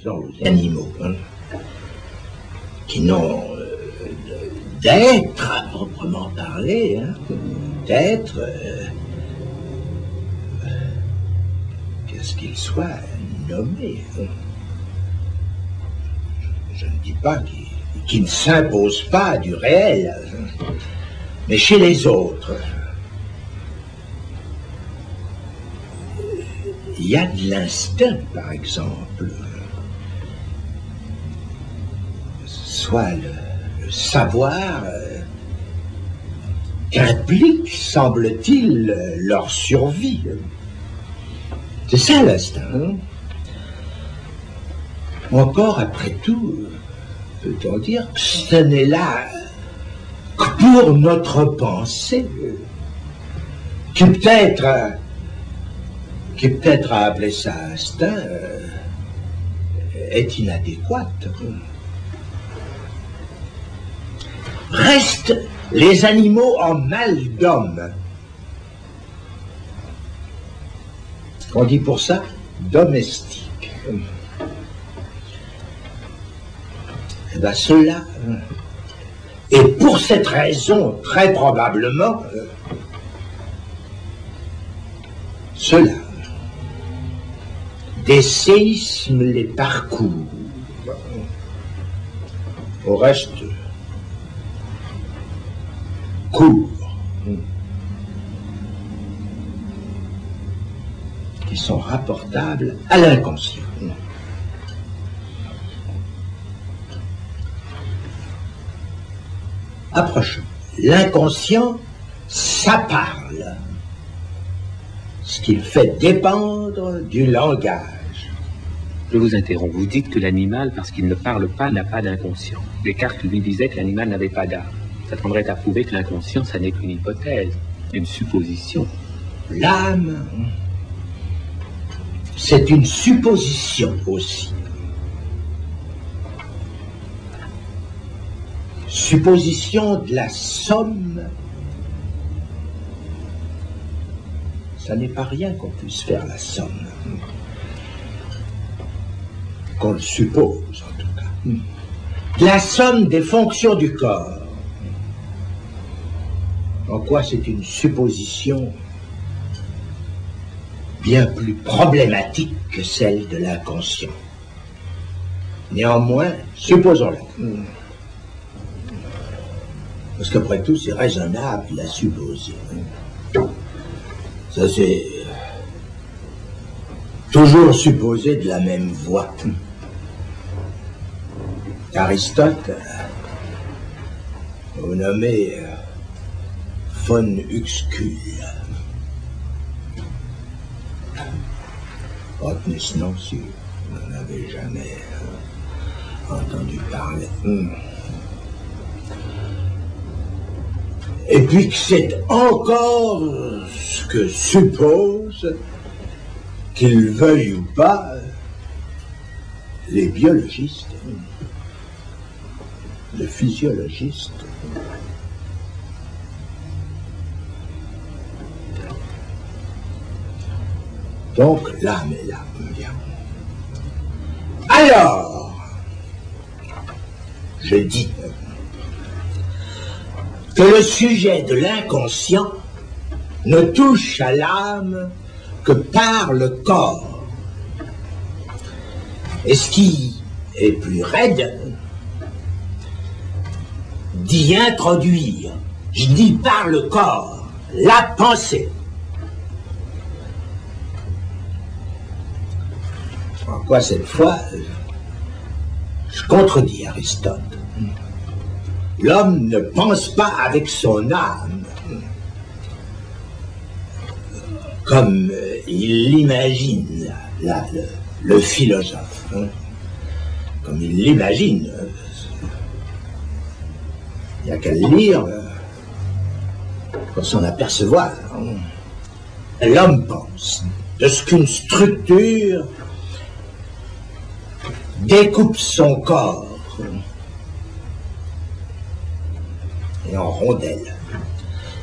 supposons aux animaux, hein, qui n'ont d'être à proprement parler, hein, d'être, qu'est-ce qu'ils soient nommés. Hein. Je ne dis pas qu'ils ne s'imposent pas du réel, hein, mais chez les autres, il y a de l'instinct, par exemple, soit le savoir qu'implique, semble-t-il, leur survie. C'est ça l'instinct. Hein? Encore, après tout, peut-on dire que ce n'est là que pour notre pensée, qui peut-être à appeler ça instinct, est inadéquate. Restent les animaux en mal d'homme. On dit pour ça domestique. Eh bien cela, et pour cette raison, très probablement, cela, des séismes les parcourent. Au reste, courts, qui sont rapportables à l'inconscient. Approchons. L'inconscient, ça parle. Ce qu'il fait dépendre du langage. Je vous interromps. Vous dites que l'animal, parce qu'il ne parle pas, n'a pas d'inconscient. Descartes lui disait que l'animal n'avait pas d'âme. Ça tendrait à prouver que l'inconscient, ça n'est qu'une hypothèse, une supposition. L'âme, c'est une supposition aussi. Supposition de la somme. Ça n'est pas rien qu'on puisse faire la somme. Qu'on le suppose, en tout cas. De la somme des fonctions du corps. En quoi c'est une supposition bien plus problématique que celle de l'inconscient. Néanmoins, supposons-la. Parce qu'après tout, c'est raisonnable de la supposer. Ça, c'est toujours supposé de la même voie. Aristote, au nommé von Uxküll. Rottnus non sûr, vous n'en avez jamais entendu parler. Et puis que c'est encore ce que suppose, qu'ils veuillent ou pas, les biologistes, les physiologistes. Donc l'âme est là, bien. Alors, je dis que le sujet de l'inconscient ne touche à l'âme que par le corps. Et ce qui est plus raide, d'y introduire, je dis par le corps, la pensée. En quoi cette fois, je contredis Aristote. L'homme ne pense pas avec son âme, comme il l'imagine, le philosophe, hein, comme il l'imagine. Il n'y a qu'à le lire pour s'en apercevoir. L'homme pense de ce qu'une structure découpe son corps et en rondelles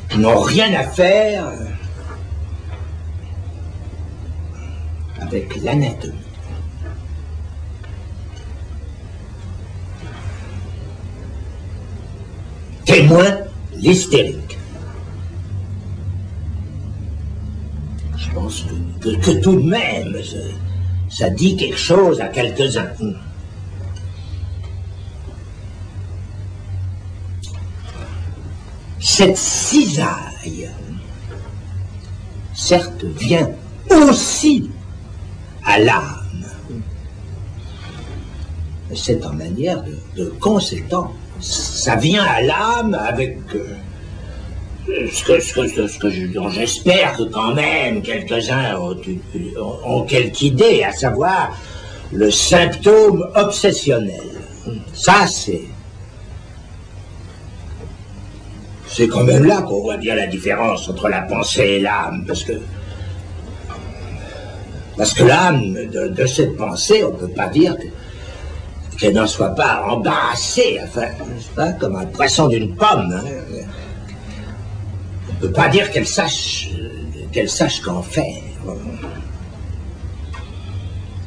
qui n'ont rien à faire avec l'anatomie. témoin l'hystérique. Je pense que tout de même, ça dit quelque chose à quelques-uns. Cette cisaille, certes, vient aussi à l'âme. C'est en manière de conséquence. Ça vient à l'âme avec dont j'espère que quand même quelques-uns ont quelque idée, à savoir le symptôme obsessionnel. Ça, c'est quand même là qu'on voit bien la différence entre la pensée et l'âme, parce que l'âme de cette pensée, on ne peut pas dire qu'elle n'en soit pas embarrassée, enfin, pas comme un poisson d'une pomme. Hein. On ne peut pas dire qu'elle sache qu'en faire.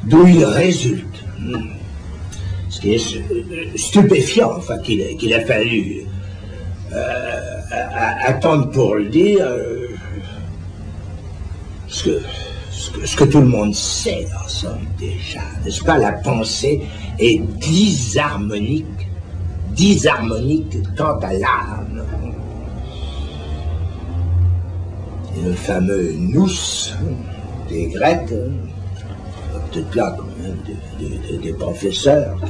D'où il résulte. Ce qui est stupéfiant, enfin, qu'il a fallu attendre pour le dire, ce que tout le monde sait, en somme, déjà, n'est-ce pas? La pensée est disharmonique quant à l'âme. Et le fameux nous des Grecs, peut-être là quand même des professeurs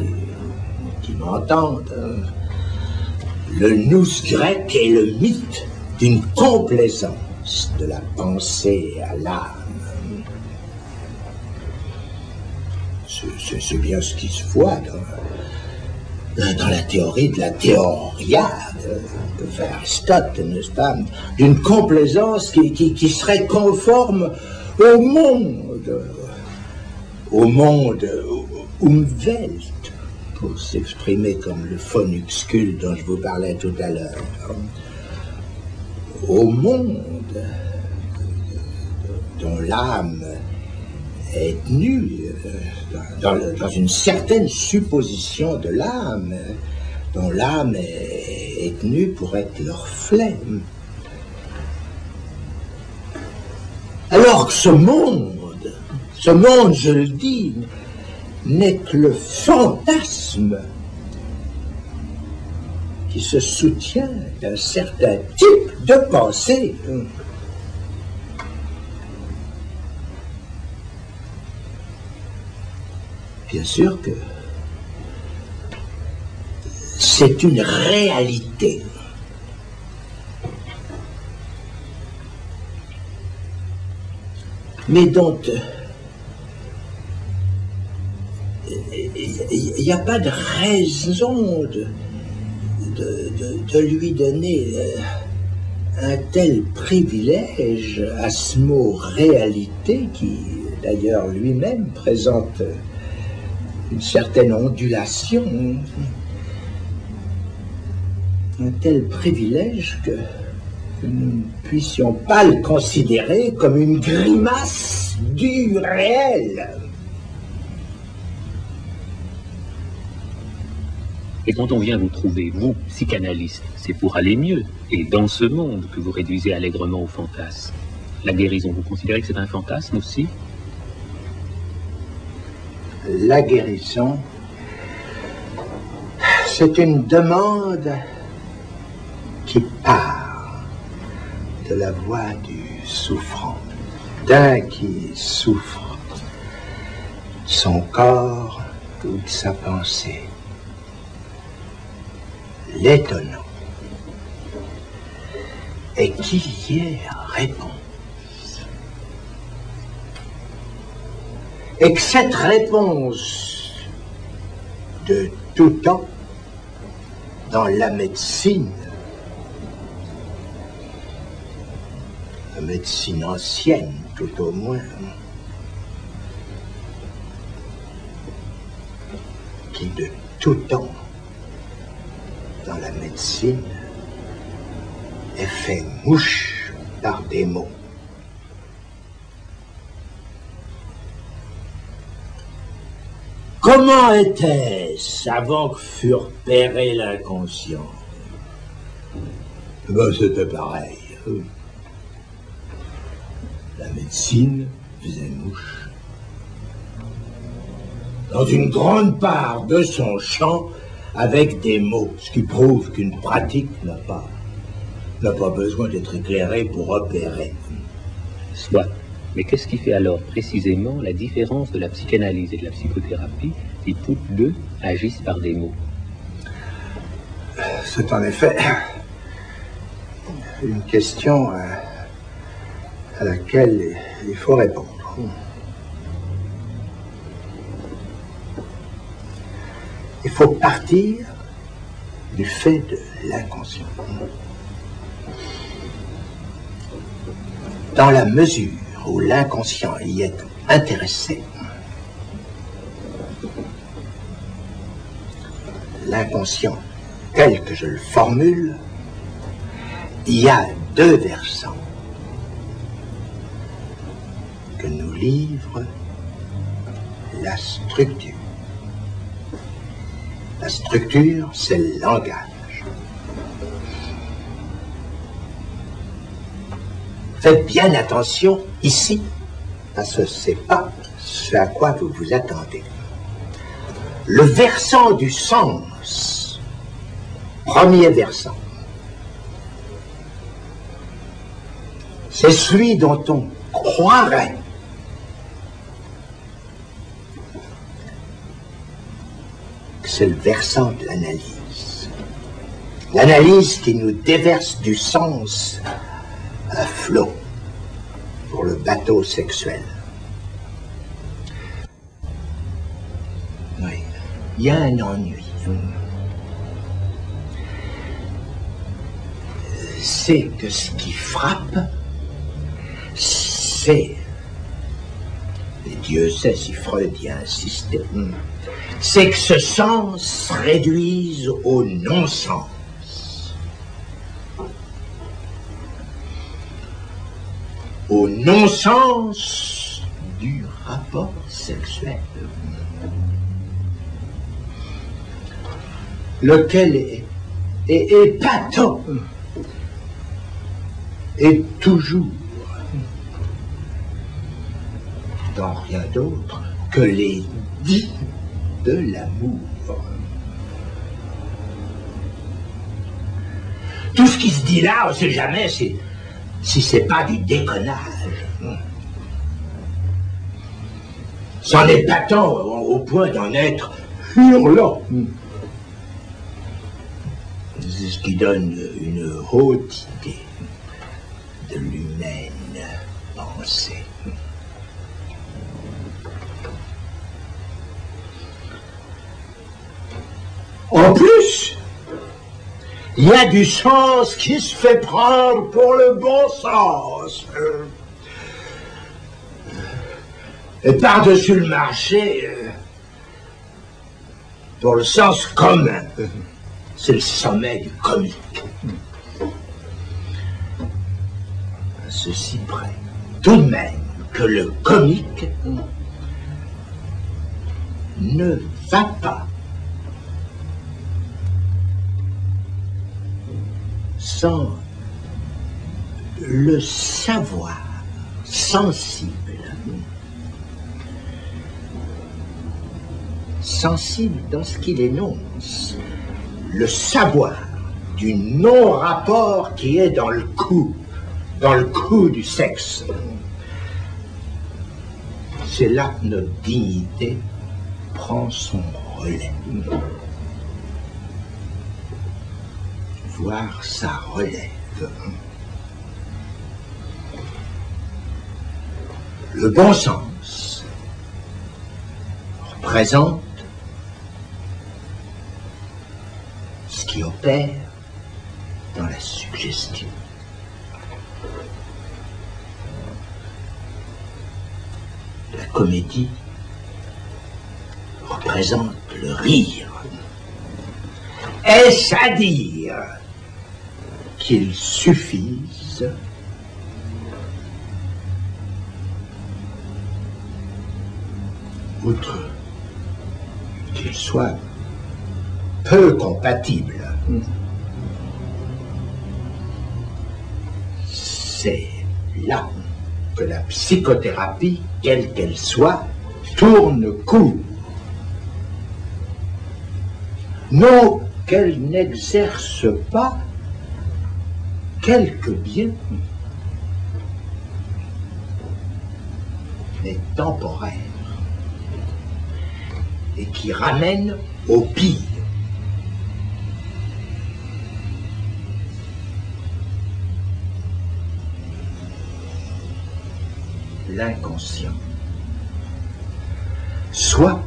qui m'entendent, le nous grec est le mythe d'une complaisance de la pensée à l'âme. C'est bien ce qui se voit dans la théorie de la théoria de fait Aristote, n'est-ce pas? D'une complaisance qui serait conforme au monde umwelt, pour s'exprimer comme le phonuxcule dont je vous parlais tout à l'heure, au monde dont l'âme est tenue, dans une certaine supposition de l'âme, dont l'âme est tenue pour être le reflet. Alors que ce monde, je le dis, n'est que le fantasme qui se soutient d'un certain type de pensée. Bien sûr que c'est une réalité. Mais dont il n'y a pas de raison de lui donner un tel privilège à ce mot réalité qui, d'ailleurs, lui-même présente une certaine ondulation, un tel privilège que nous ne puissions pas le considérer comme une grimace du réel. Et quand on vient vous trouver, vous, psychanalyste, c'est pour aller mieux. Et dans ce monde que vous réduisez allègrement au fantasme. La guérison, vous considérez que c'est un fantasme aussi? La guérison, c'est une demande qui part de la voix du souffrant, d'un qui souffre de son corps ou de sa pensée. L'étonnant est qu'il y ait réponse. Et que cette réponse de tout temps dans la médecine ancienne tout au moins, qui de tout temps dans la médecine est fait mouche par des mots. Comment était-ce avant que fût repéré l'inconscient? Ben, c'était pareil. La médecine faisait mouche. Dans une grande part de son champ, avec des mots, ce qui prouve qu'une pratique n'a pas besoin d'être éclairée pour opérer. Soit. Mais qu'est-ce qui fait alors précisément la différence de la psychanalyse et de la psychothérapie si toutes deux agissent par des mots? C'est en effet une question à laquelle il faut répondre. Il faut partir du fait de l'inconscient. Dans la mesure où l'inconscient y est intéressé, l'inconscient tel que je le formule, il y a deux versants que nous livre la structure. La structure, c'est le langage. Faites bien attention ici, parce que ce n'est pas ce à quoi vous vous attendez. Le versant du sens, premier versant, c'est celui dont on croirait que c'est le versant de l'analyse. L'analyse qui nous déverse du sens à flot pour le bateau sexuel. Oui, il y a un ennui. C'est que ce qui frappe, c'est, et Dieu sait si Freud y a insisté, c'est que ce sens réduise au non-sens. Au non-sens du rapport sexuel, lequel est épatant et toujours dans rien d'autre que les dits de l'amour. Tout ce qui se dit là, on ne sait jamais si c'est pas du déconnage. C'en est épatant au point d'en être hurlant. C'est ce qui donne une haute idée de l'humaine pensée. En plus, il y a du sens qui se fait prendre pour le bon sens. Et par-dessus le marché, pour le sens commun, c'est le sommet du comique. À ceci près, tout de même, que le comique ne va pas sans le savoir sensible dans ce qu'il énonce, le savoir du non-rapport qui est dans le coup du sexe. C'est là que notre dignité prend son relais. Voir sa relève. Le bon sens représente ce qui opère dans la suggestion. La comédie représente le rire. Est-ce à dire qu'il suffise outre qu'il soit peu compatible c'est là que la psychothérapie, quelle qu'elle soit, tourne court. Non qu'elle n'exerce pas quelque bien, mais temporaire, et qui ramène au pire. L'inconscient. Soit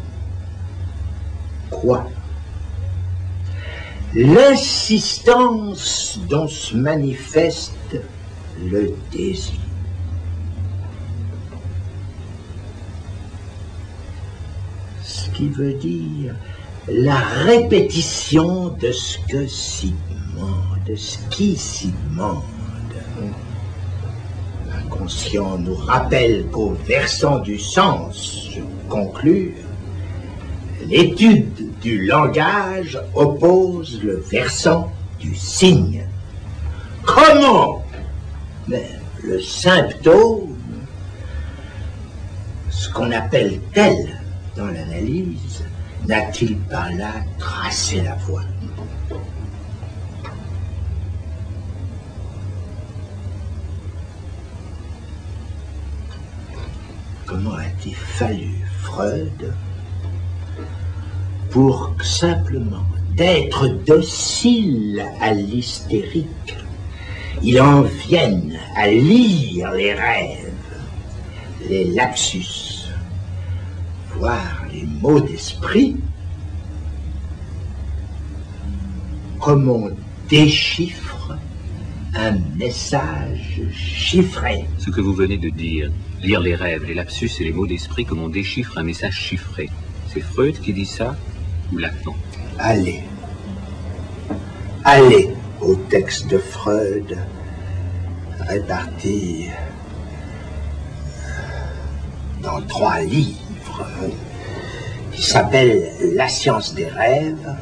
quoi? L'insistance dont se manifeste le désir. Ce qui veut dire la répétition de ce que s'y demande, de ce qui s'y demande. L'inconscient nous rappelle qu'au versant du sens, je conclus, l'étude du langage oppose le versant du signe. Comment? Mais le symptôme, ce qu'on appelle tel dans l'analyse, n'a-t-il pas là tracé la voie? Comment a-t-il fallu Freud pour simplement d'être docile à l'hystérique, il en vienne à lire les rêves, les lapsus, voire les mots d'esprit, comme on déchiffre un message chiffré. Ce que vous venez de dire, lire les rêves, les lapsus et les mots d'esprit comme on déchiffre un message chiffré, c'est Freud qui dit ça ou Lacan? Allez au texte de Freud, réparti dans 3 livres, qui s'appellent La science des rêves,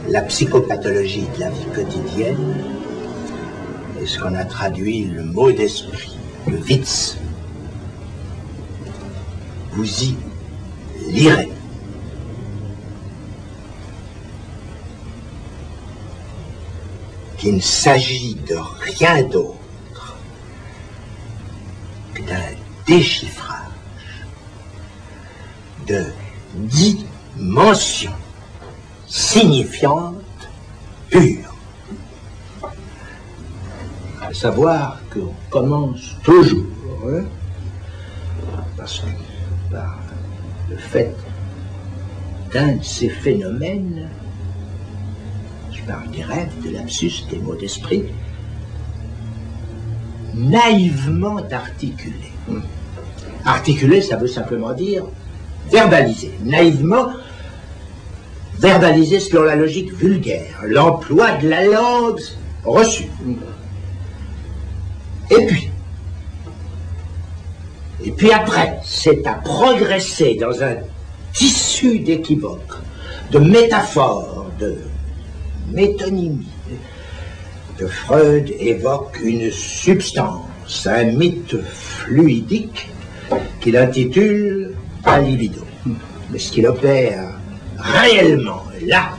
La psychopathologie de la vie quotidienne, et ce qu'on a traduit le mot d'esprit, le Witz. Vous y lirez. Qu'il ne s'agit de rien d'autre que d'un déchiffrage de dimensions signifiantes pures. À savoir qu'on commence toujours, parce que par le fait d'un de ces phénomènes, je parle des rêves, des lapsus, des mots d'esprit, naïvement articulés. Articuler, ça veut simplement dire verbaliser. Naïvement, verbaliser selon la logique vulgaire, l'emploi de la langue reçue. Et puis après, c'est à progresser dans un tissu d'équivoques, de métaphores, de métonymie, que Freud évoque une substance, un mythe fluidique qu'il intitule la libido. Mais ce qu'il opère réellement là,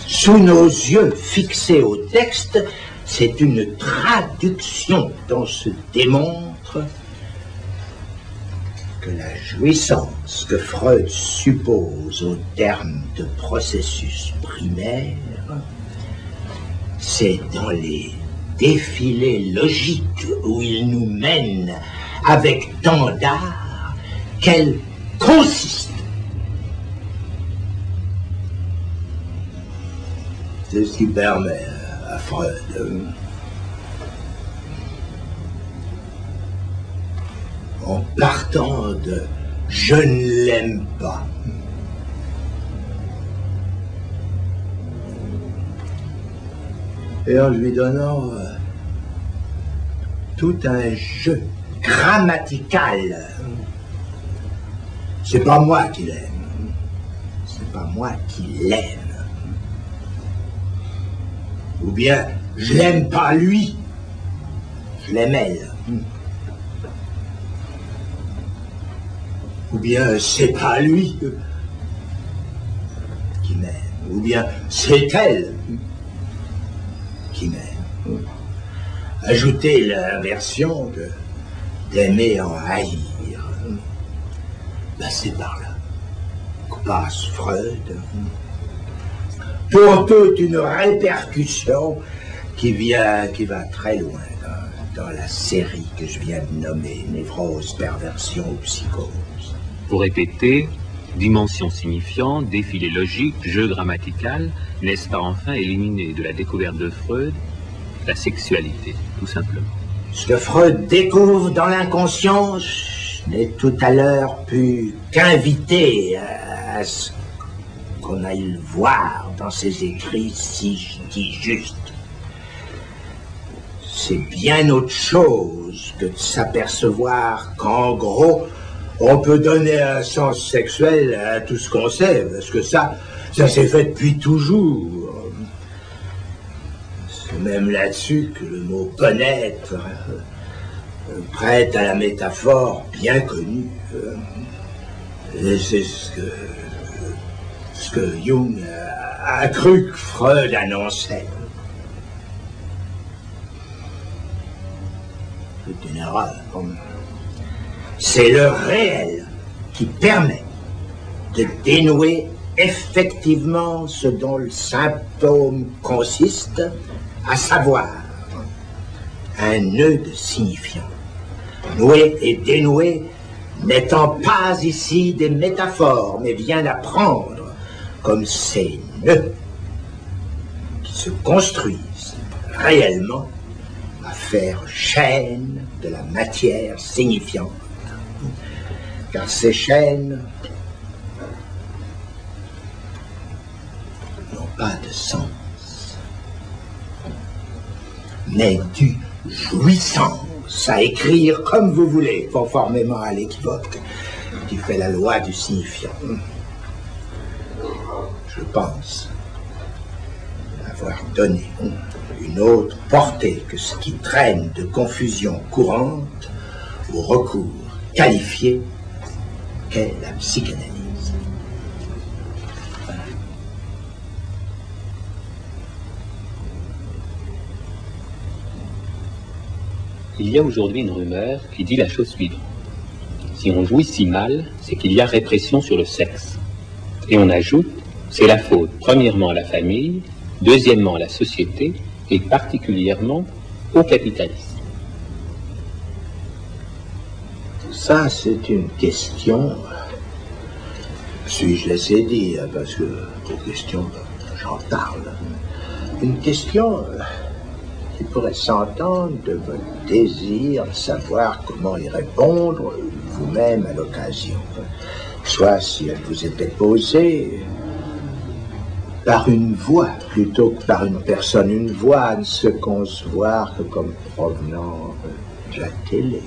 sous nos yeux fixés au texte, c'est une traduction dont se démontre que la jouissance que Freud suppose au terme de processus primaire, c'est dans les défilés logiques où il nous mène avec tant d'art qu'elle consiste. C'est ce qui permet à Freud, en partant de « je ne l'aime pas », et en lui donnant tout un jeu grammatical. C'est pas moi qui l'aime, c'est pas moi qui l'aime. Ou bien, je l'aime pas lui, je les mêle. Ou bien c'est pas lui qui m'aime, ou bien c'est elle qui m'aime. Ajoutez l'inversion d'aimer en haïr. Ben c'est par là que passe Freud. Pour toute une répercussion qui va très loin dans la série que je viens de nommer, névrose, perversion ou psychose. Pour répéter, dimension signifiante, défilé logique, jeu grammatical, n'est-ce pas enfin éliminer de la découverte de Freud la sexualité, tout simplement? Ce que Freud découvre dans l'inconscient, je n'ai tout à l'heure pu qu'inviter à ce qu'on aille le voir dans ses écrits, si je dis juste. C'est bien autre chose que de s'apercevoir qu'en gros, on peut donner un sens sexuel à tout ce qu'on sait, parce que ça s'est fait depuis toujours. C'est même là-dessus que le mot connaître prête à la métaphore bien connue. Et c'est ce que Jung a cru que Freud annonçait. C'est une erreur. C'est le réel qui permet de dénouer effectivement ce dont le symptôme consiste, à savoir un nœud de signifiant. Noué et dénoué n'étant pas ici des métaphores, mais bien à prendre comme ces nœuds qui se construisent réellement à faire chaîne de la matière signifiante. Car ces chaînes n'ont pas de sens, mais du jouissance à écrire comme vous voulez, conformément à l'équivoque qui fait la loi du signifiant. Je pense avoir donné une autre portée que ce qui traîne de confusion courante au recours qualifié qu'est la psychanalyse. Il y a aujourd'hui une rumeur qui dit la chose suivante. Si on jouit si mal, c'est qu'il y a répression sur le sexe. Et on ajoute, c'est la faute premièrement à la famille, deuxièmement à la société et particulièrement au capitalisme. Ça, c'est une question, suis-je laissé dire, parce que pour question, j'en parle. Une question qui pourrait s'entendre de votre désir de savoir comment y répondre vous-même à l'occasion. Soit si elle vous était posée par une voix plutôt que par une personne. Une voix ne se concevoir que comme provenant de la télé.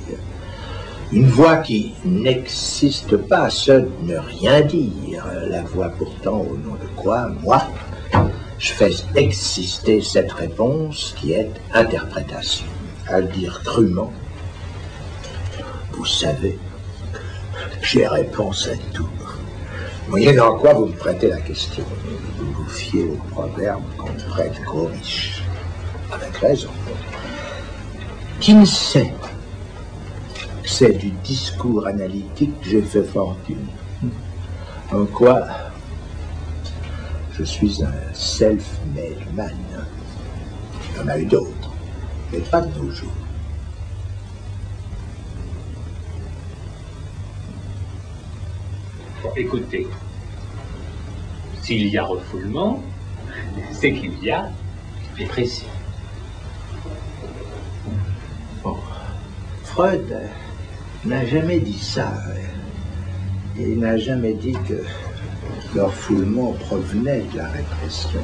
Une voix qui n'existe pas, ça ne rien dire. La voix pourtant au nom de quoi, moi, je fais exister cette réponse qui est interprétation. À le dire crûment, vous savez, j'ai réponse à tout. Moyennant quoi vous me prêtez la question. Vous vous fiez au proverbe qu'on prête qu'aux riches. Avec raison. Qui ne sait que c'est du discours analytique que j'ai fait fortune. En quoi je suis un self-made man. Il y en a eu d'autres, mais pas de nos jours. Écoutez, s'il y a refoulement, c'est qu'il y a répression. Bon, Freud n'a jamais dit ça. Il n'a jamais dit que le refoulement provenait de la répression.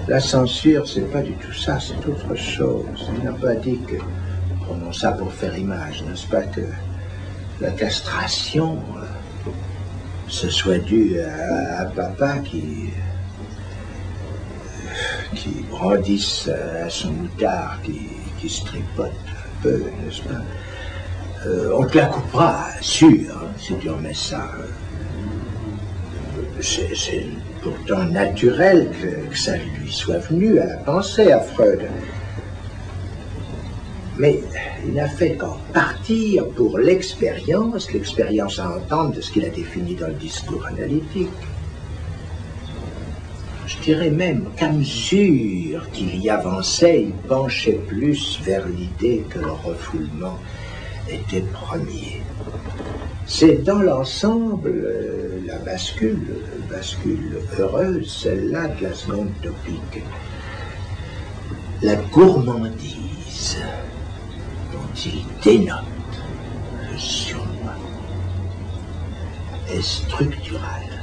La censure, c'est pas du tout ça, c'est autre chose. Il n'a pas dit que, prenons ça pour faire image, n'est-ce pas, que la castration ce soit dû à papa qui qui brandissent à son moutard, qui se tripotent un peu, n'est-ce pas? On te la coupera, sûr, hein, si tu remets ça. C'est pourtant naturel que ça lui soit venu à la pensée, à Freud. Mais il n'a fait qu'en partir pour l'expérience à entendre de ce qu'il a défini dans le discours analytique. Je dirais même qu'à mesure qu'il y avançait, il penchait plus vers l'idée que le refoulement était premier. C'est dans l'ensemble la bascule heureuse, celle-là de la seconde topique. La gourmandise dont il dénote le surmoi est structurale.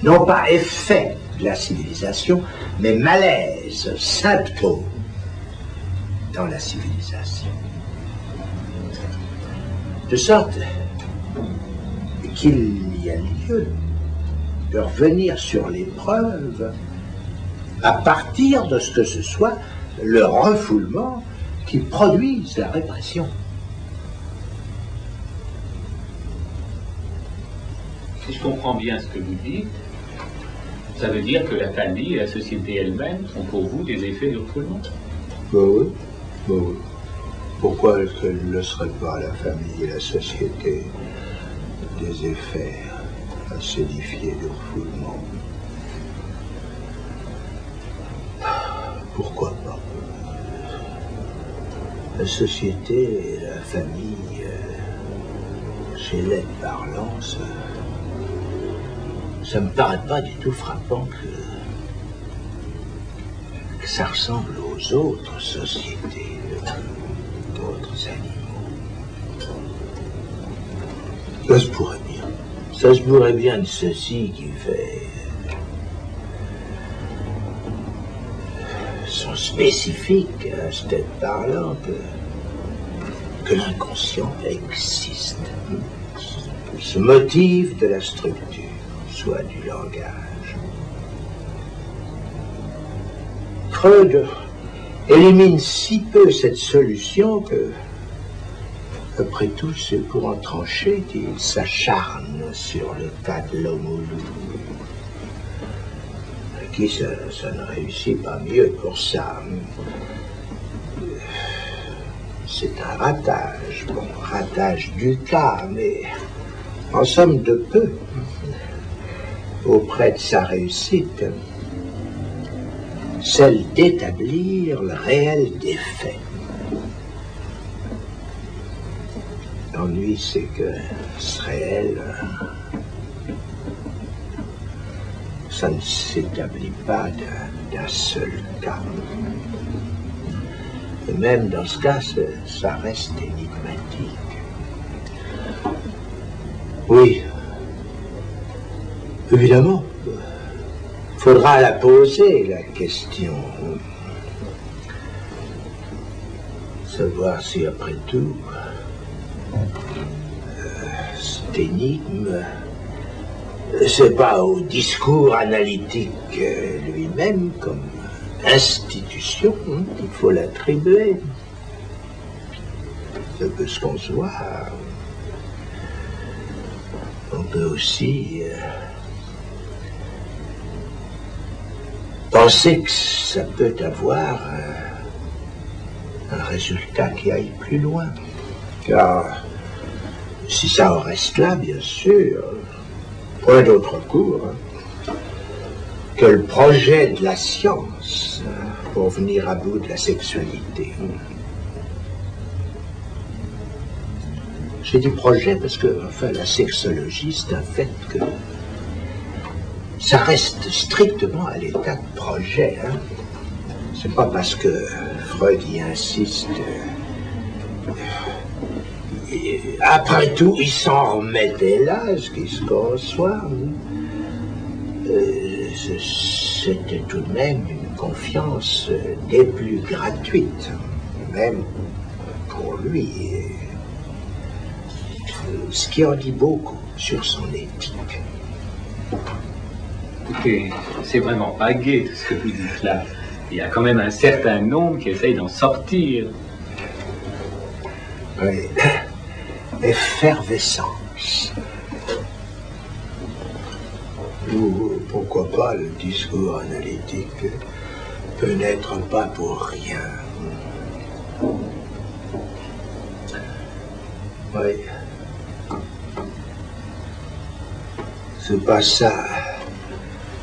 Non pas effet de la civilisation, mais malaise, symptôme dans la civilisation. De sorte qu'il y a lieu de revenir sur les preuves à partir de ce que ce soit le refoulement qui produise la répression. Si je comprends bien ce que vous dites, ça veut dire que la famille et la société elle-même sont pour vous des effets du refoulement? Oui, oui. Pourquoi est-ce qu'elle ne serait pas, la famille et la société, des effets acidifiés du refoulement? Pourquoi pas? La société et la famille, chez l'aide parlant, ça me paraît pas du tout frappant que ça ressemble aux autres sociétés, d'autres animaux. Ça se pourrait bien. Ça se pourrait bien de ceci qui fait sont spécifiques à cette aide parlant que l'inconscient existe. Ce motif de la structure, soit du langage. Freud élimine si peu cette solution que, après tout, c'est pour en trancher qu'il s'acharne sur le cas de l'homme au loup. Qui ça ne réussit pas mieux pour ça. C'est un ratage, bon, ratage du cas, mais en somme de peu, auprès de sa réussite, celle d'établir le réel des faits. L'ennui, c'est que ce réel, ça ne s'établit pas d'un seul cas. Et même dans ce cas, ça reste énigmatique. Oui, évidemment, il faudra la poser, la question. Savoir si, après tout, cette énigme, c'est pas au discours analytique lui-même comme institution qu'il faut l'attribuer. Ça peut se concevoir. On peut aussi penser que ça peut avoir un résultat qui aille plus loin. Car si ça en reste là, bien sûr, point d'autre cours que le projet de la science pour venir à bout de la sexualité. J'ai dit projet parce que, enfin, la sexologie, c'est un fait que ça reste strictement à l'état de projet. C'est pas parce que Freud y insiste. Après tout, il s'en remettait là, ce qui se conçoit. C'était tout de même une confiance des plus gratuites, même pour lui, ce qui en dit beaucoup sur son éthique. Écoutez, c'est vraiment pas gai tout ce que vous dites là. Il y a quand même un certain nombre qui essayent d'en sortir. Oui. Effervescence. Ou pourquoi pas le discours analytique peut n'être pas pour rien. Oui. C'est pas ça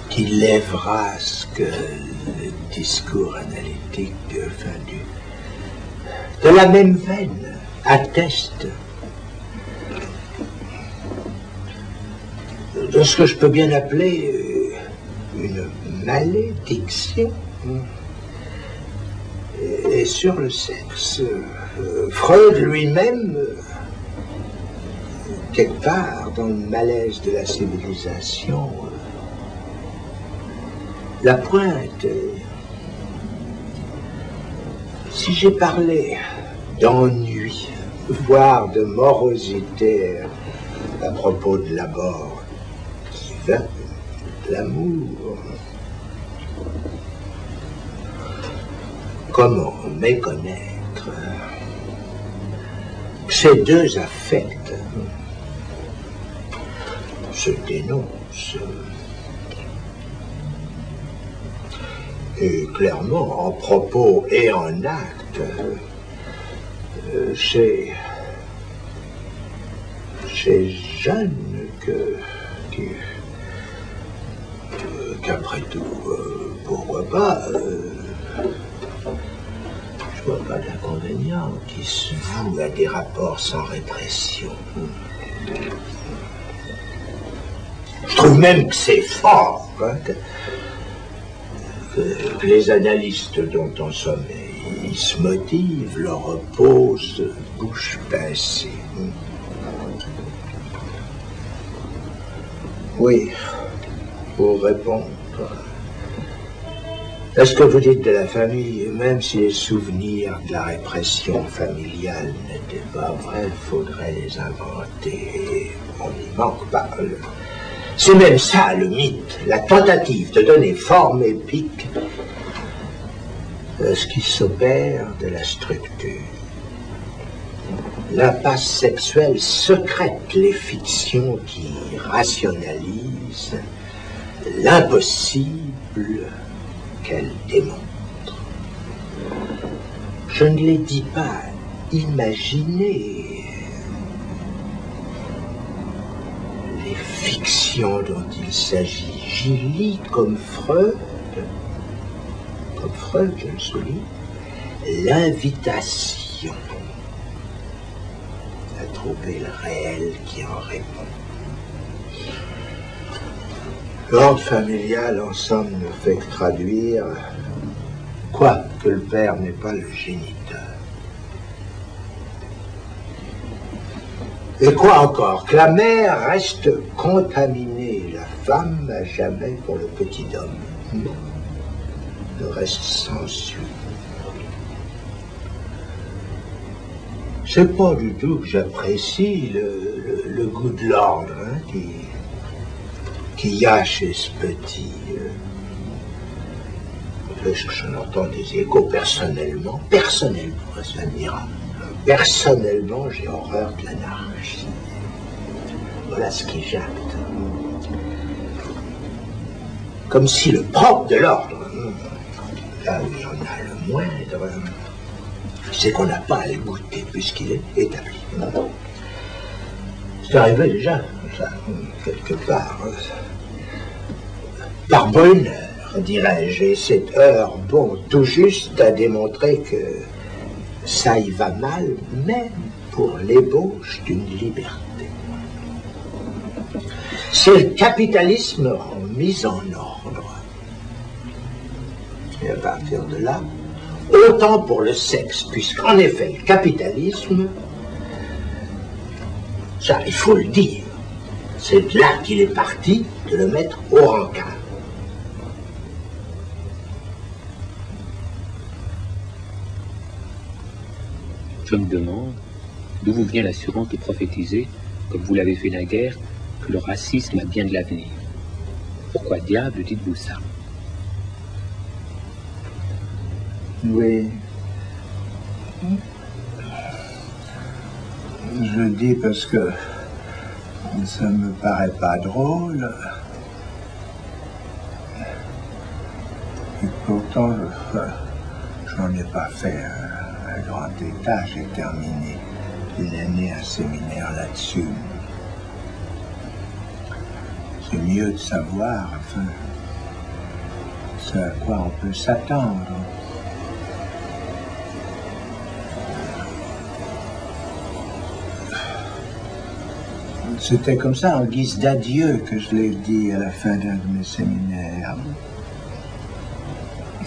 qui lèvera ce que le discours analytique de la même veine atteste de ce que je peux bien appeler une malédiction. Et sur le sexe, Freud lui-même, quelque part dans le malaise de la civilisation, la pointe. Si j'ai parlé d'ennui, voire de morosité à propos de la mort qui vint de l'amour, comment méconnaître ces deux affects se dénoncent et clairement en propos et en acte chez jeunes qu'après tout, pourquoi pas, je vois pas d'inconvénient qui se vouent à des rapports sans répression. Je trouve même que c'est fort, hein, que les analystes dont on somme, ils se motivent, leur reposent bouche pincée. Oui, pour répondre à ce que vous dites de la famille, même si les souvenirs de la répression familiale n'étaient pas vrais, il faudrait les inventer. On n'y manque pas. C'est même ça le mythe, la tentative de donner forme épique à ce qui s'opère de la structure. L'impasse sexuelle secrète les fictions qui rationalisent l'impossible qu'elle démontre. Je ne les dis pas imaginer les fictions dont il s'agit. J'y lis comme Freud, je le souligne, l'invitation à trouver le réel qui en répond. L'ordre familial, en somme, ne fait que traduire, quoi que le père n'est pas le géniteur. Et quoi encore, que la mère reste contaminée, la femme à jamais pour le petit homme. Le reste s'ensuit. C'est pas du tout que j'apprécie le goût de l'ordre, hein, qui y a chez ce petit. J'en entends des échos personnellement, ça m'ira. Personnellement, j'ai horreur de l'anarchie. Voilà ce qui jacte. Comme si le propre de l'ordre, là où il y en a le moindre, c'est qu'on n'a pas à le goûter puisqu'il est établi. C'est arrivé déjà, ça, quelque part. Par bonheur, dirais-je, et cette heure, bon, tout juste à démontrer que ça y va mal, même pour l'ébauche d'une liberté. C'est le capitalisme remis en ordre. Et à partir de là, autant pour le sexe, puisqu'en effet, le capitalisme, ça, il faut le dire, c'est de là qu'il est parti de le mettre au rencard. Je me demande d'où vous vient l'assurance de prophétiser, comme vous l'avez fait naguère, que le racisme a bien de l'avenir. Pourquoi diable dites-vous ça? Oui. Je le dis parce que ça ne me paraît pas drôle. Et pourtant, j'en ai pas fait un grand état. J'ai terminé une année un séminaire là-dessus. C'est mieux de savoir, enfin, ce à quoi on peut s'attendre. C'était comme ça, en guise d'adieu, que je l'ai dit à la fin d'un de mes séminaires,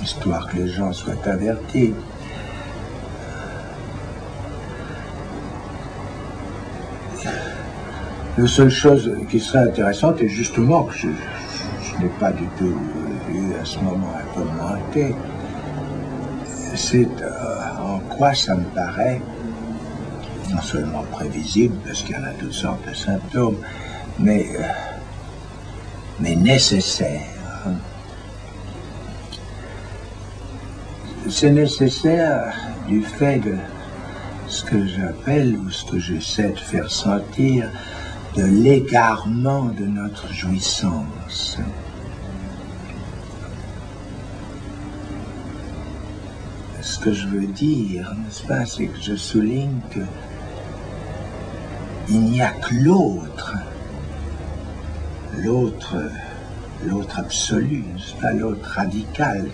histoire que les gens soient avertis. La seule chose qui serait intéressante, et justement que je n'ai pas du tout eu à ce moment à commenter, c'est en quoi ça me paraît non seulement prévisible, parce qu'il y en a toutes sortes de symptômes, mais nécessaire. C'est nécessaire du fait de ce que j'appelle, ou ce que j'essaie de faire sentir, de l'égarement de notre jouissance. Ce que je veux dire, n'est-ce pas, c'est que je souligne que il n'y a que l'autre absolu, n'est-ce pas, l'autre radical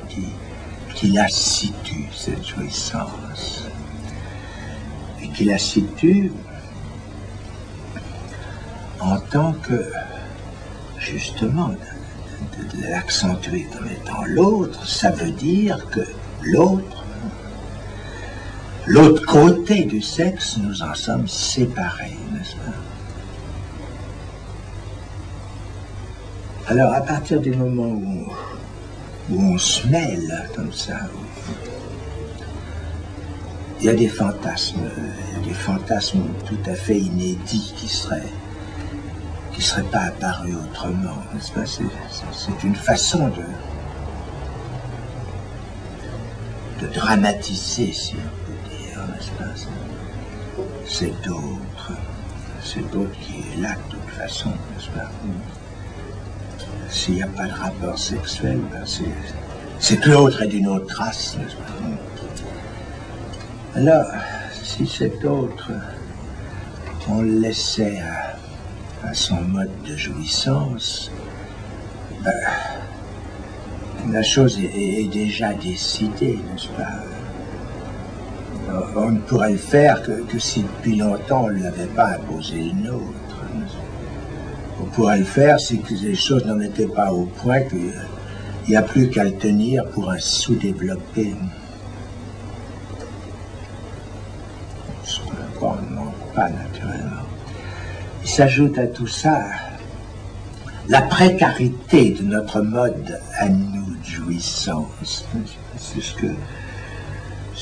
qui la situe, cette jouissance. Et qui la situe en tant que, justement, de l'accentuer comme étant l'autre, ça veut dire que l'autre côté du sexe, nous en sommes séparés, n'est-ce pas? Alors, à partir du moment où on se mêle comme ça, il y a des fantasmes tout à fait inédits qui seraient pas apparus autrement, n'est-ce pas? C'est une façon de dramatiser, si on peut dire, n'est-ce pas? C'est d'autres qui est là de toute façon, n'est-ce pas? S'il n'y a pas de rapport sexuel, ben c'est que l'autre est d'une autre race, n'est-ce pas? Alors, si cet autre, on le laissait à son mode de jouissance, ben, la chose est déjà décidée, n'est-ce pas? On ne pourrait le faire que si depuis longtemps on ne l'avait pas imposé le nôtre. On pourrait le faire si les choses n'en étaient pas au point qu'il n'y a plus qu'à le tenir pour un sous-développé. Ce qu'on ne manque pas naturellement. Il s'ajoute à tout ça la précarité de notre mode à nous de jouissance. C'est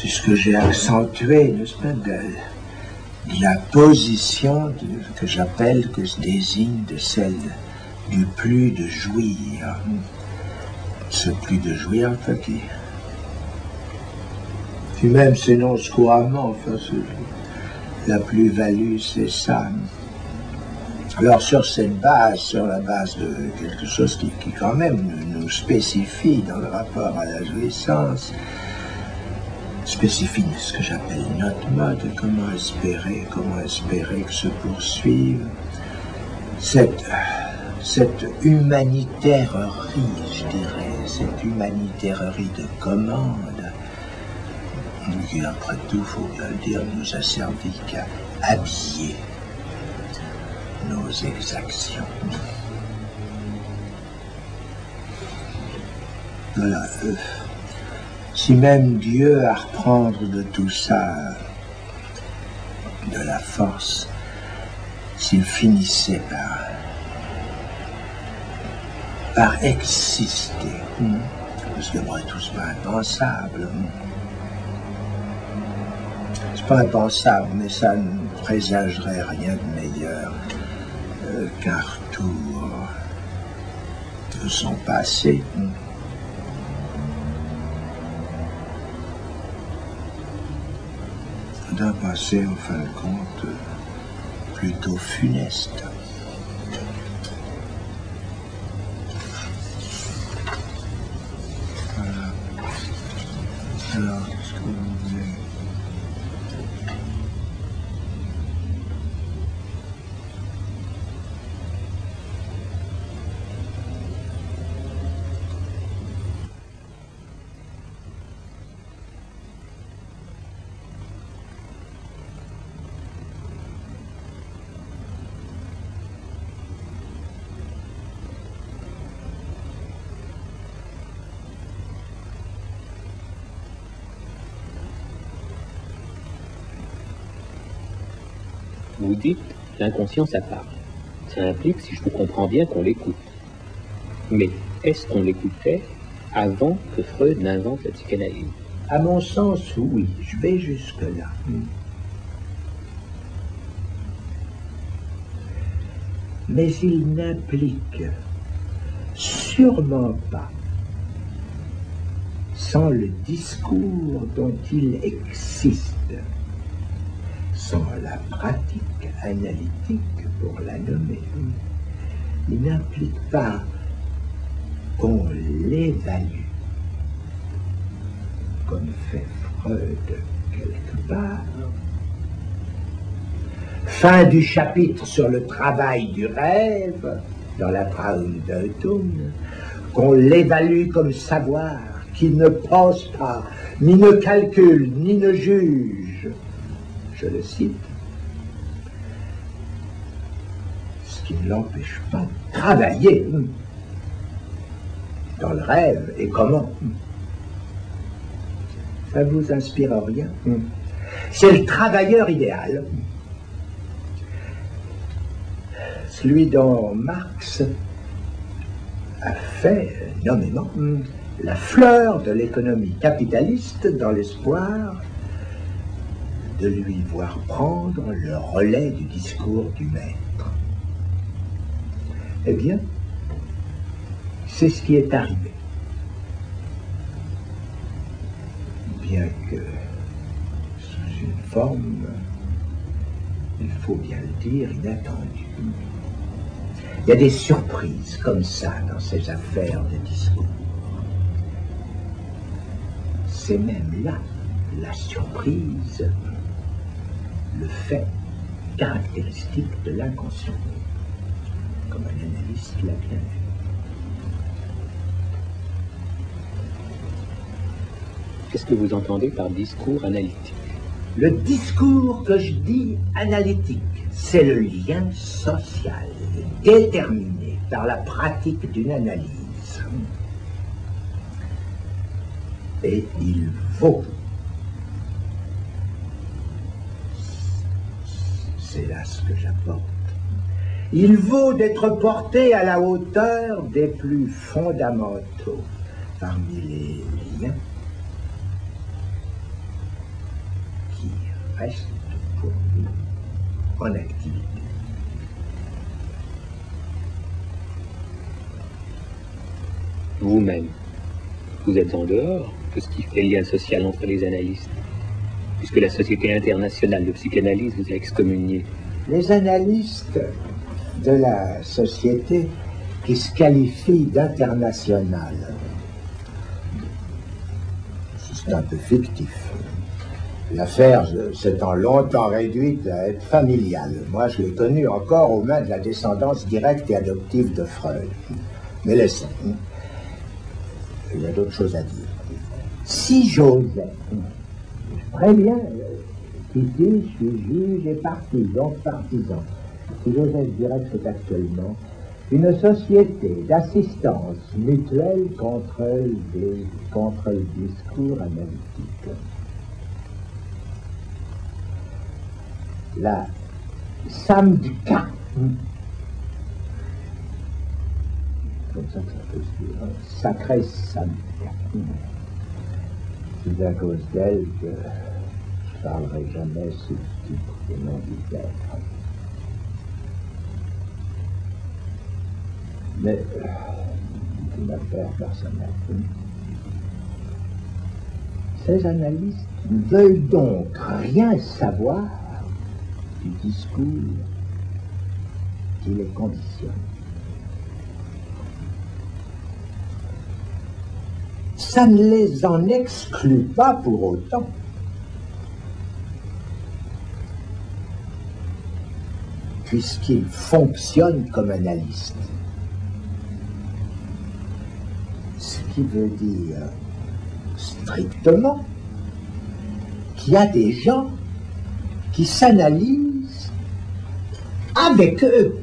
ce que j'ai accentué, n'est-ce pas, de la position que j'appelle, que je désigne de celle du plus de jouir. Ce plus de jouir, enfin, qui même s'énonce couramment, enfin, la plus-value, c'est ça. Alors sur cette base, sur la base de quelque chose qui quand même nous spécifie dans le rapport à la jouissance, spécifie ce que j'appelle notre mode, comment espérer que se poursuive cette humanitairerie, je dirais, cette humanitairerie de commande, qui après tout, il faut bien le dire, nous a servi qu'à habiller nos exactions. Voilà. Si même Dieu à reprendre de tout ça de la force, s'il finissait par exister, parce que moi tout c'est pas impensable. C'est pas impensable, mais ça ne présagerait rien de meilleur qu'un retour de son passé. d'un passé, en fin de compte, plutôt funeste. Voilà. Alors, qu'est-ce que vous voulez? Vous dites, l'inconscient, ça parle. Ça implique, si je vous comprends bien, qu'on l'écoute. Mais est-ce qu'on l'écoutait avant que Freud n'invente la psychanalyse? À mon sens, oui. Je vais jusque-là. Mais il n'implique sûrement pas, sans le discours dont il existe, sans la pratique analytique pour la nommer, il n'implique pas qu'on l'évalue, comme fait Freud quelque part. Fin du chapitre sur le travail du rêve, dans la Traumdeutung, qu'on l'évalue comme savoir, qui ne pense pas, ni ne calcule, ni ne juge. Je le cite. Ce qui ne l'empêche pas de travailler dans le rêve. Et comment? Ça ne vous inspire rien? C'est le travailleur idéal. Celui dont Marx a fait nommément la fleur de l'économie capitaliste dans l'espoir de lui voir prendre le relais du discours du maître. Eh bien, c'est ce qui est arrivé. Bien que sous une forme, il faut bien le dire, inattendue. Il y a des surprises comme ça dans ces affaires de discours. C'est même là la surprise, le fait caractéristique de l'inconscient, comme un analyste l'a bien vu. Qu'est-ce que vous entendez par discours analytique? Le discours que je dis analytique, c'est le lien social déterminé par la pratique d'une analyse. Et il vaut, c'est là ce que j'apporte, il vaut d'être porté à la hauteur des plus fondamentaux parmi les liens qui restent pour nous en activité. Vous-même, vous êtes en dehors de ce qui fait le lien social entre les analystes, puisque la Société internationale de psychanalyse vous a excommunié. Les analystes de la société qui se qualifient d'internationale, c'est un peu fictif. L'affaire s'étant longtemps réduite à être familiale. Moi, je l'ai connue encore aux mains de la descendance directe et adoptive de Freud. Mais laissons. Il y a d'autres choses à dire. Si j'osais, je préviens, qui dit, je suis juge et parti, donc partisan. Si j'osais, je dirais que c'est actuellement une société d'assistance mutuelle contre le discours analytique. La Samdika, comme ça que ça peut se dire, sacré Samdika. C'est à cause d'elle que je ne parlerai jamais sous le titre des noms du être. Mais c'est une affaire personnelle. Ces analystes ne veulent donc rien savoir du discours qui les conditionne. Ça ne les en exclut pas pour autant. Puisqu'ils fonctionnent comme analystes. Ce qui veut dire strictement qu'il y a des gens qui s'analysent avec eux.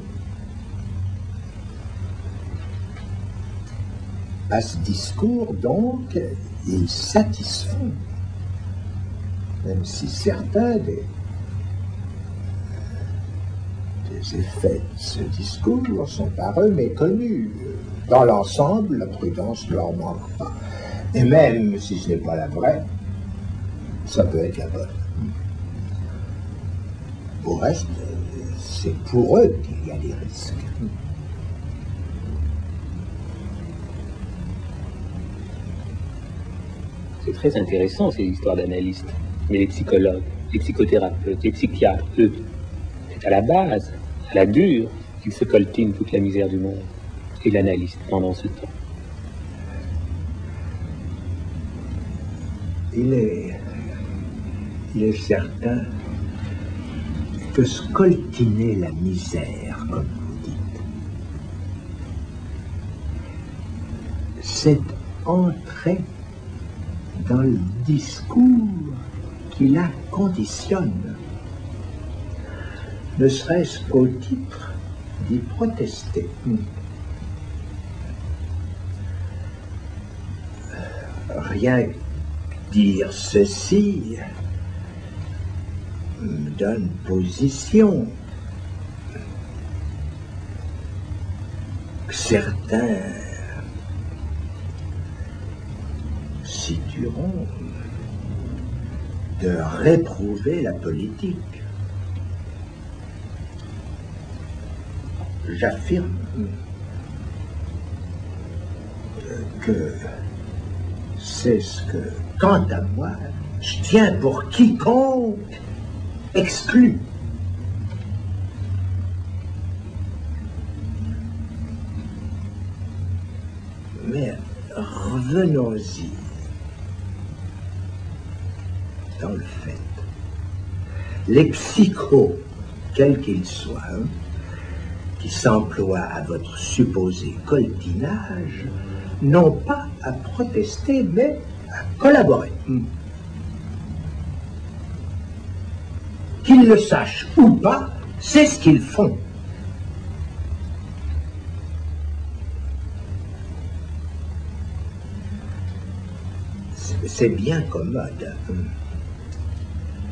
À ce discours, donc, ils satisfont, même si certains des effets de ce discours sont par eux méconnus. Dans l'ensemble, la prudence ne leur manque pas. Et même si ce n'est pas la vraie, ça peut être la bonne. Au reste, c'est pour eux qu'il y a des risques. C'est très intéressant ces histoires d'analystes. Mais les psychologues, les psychothérapeutes, les psychiatres, eux, c'est à la base, à la dure, qu'ils se coltinent toute la misère du monde. Et l'analyste pendant ce temps. Il est certain que scoltiner la misère, comme vous dites, c'est entrer dans le discours qui la conditionne, ne serait-ce qu'au titre d'y protester. Rien que dire ceci me donne position. Certains situeront de réprouver la politique. J'affirme que c'est ce que, quant à moi, je tiens pour quiconque exclu. Mais revenons-y dans le fait. Les psychos, quels qu'ils soient, qui s'emploient à votre supposé coltinage, n'ont pas à protester, mais à collaborer. Qu'ils le sachent ou pas, c'est ce qu'ils font. C'est bien commode.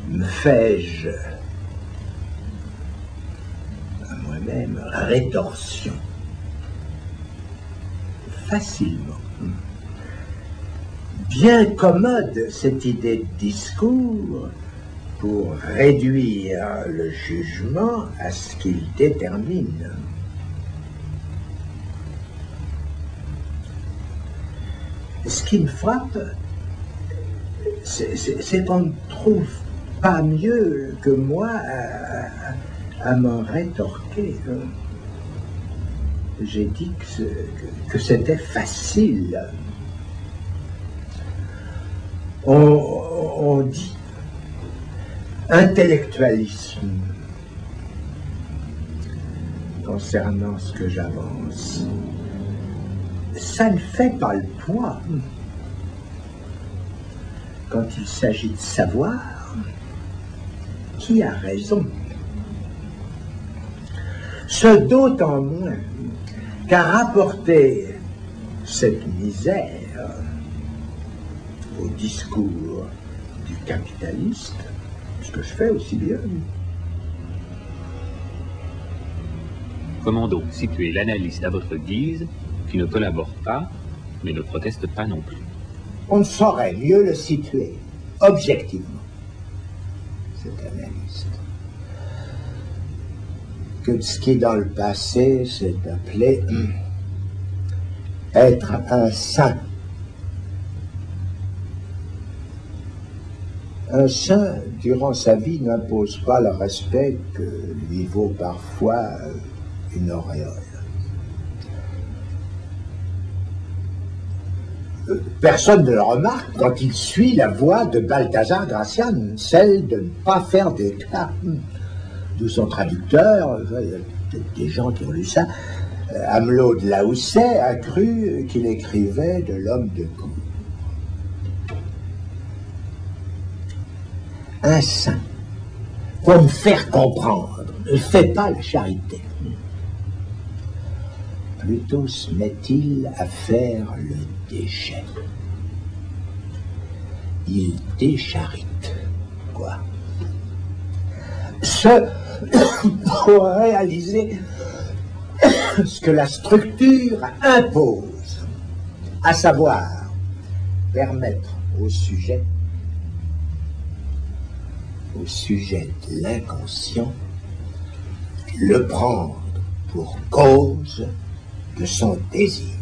Me fais-je à moi-même rétorsion facilement. Bien commode cette idée de discours pour réduire le jugement à ce qu'il détermine. Ce qui me frappe, c'est qu'on ne trouve pas mieux que moi à m'en rétorquer. J'ai dit que c'était facile. On dit intellectualisme concernant ce que j'avance. Ça ne fait pas le poids. Quand il s'agit de savoir qui a raison. Ce d'autant moins qu'à rapporter cette misère au discours du capitaliste, ce que je fais aussi bien. Comment donc situer l'analyste à votre guise, qui ne collabore pas, mais ne proteste pas non plus? On ne saurait mieux le situer, objectivement, cet analyste, que ce qui dans le passé s'est appelé être un saint. Un saint, durant sa vie, n'impose pas le respect que lui vaut parfois une auréole. Personne ne le remarque quand il suit la voie de Balthazar Gracian, celle de ne pas faire d'éclat. D'où son traducteur, il y a peut-être des gens qui ont lu ça, Amelot de Lahoussaye a cru qu'il écrivait de l'homme de cour. Un saint, pour me faire comprendre, ne fait pas la charité. Plutôt se met-il à faire le déchet. Il décharite, quoi. Ce pour réaliser ce que la structure impose, à savoir permettre au sujet de l'inconscient, le prendre pour cause de son désir.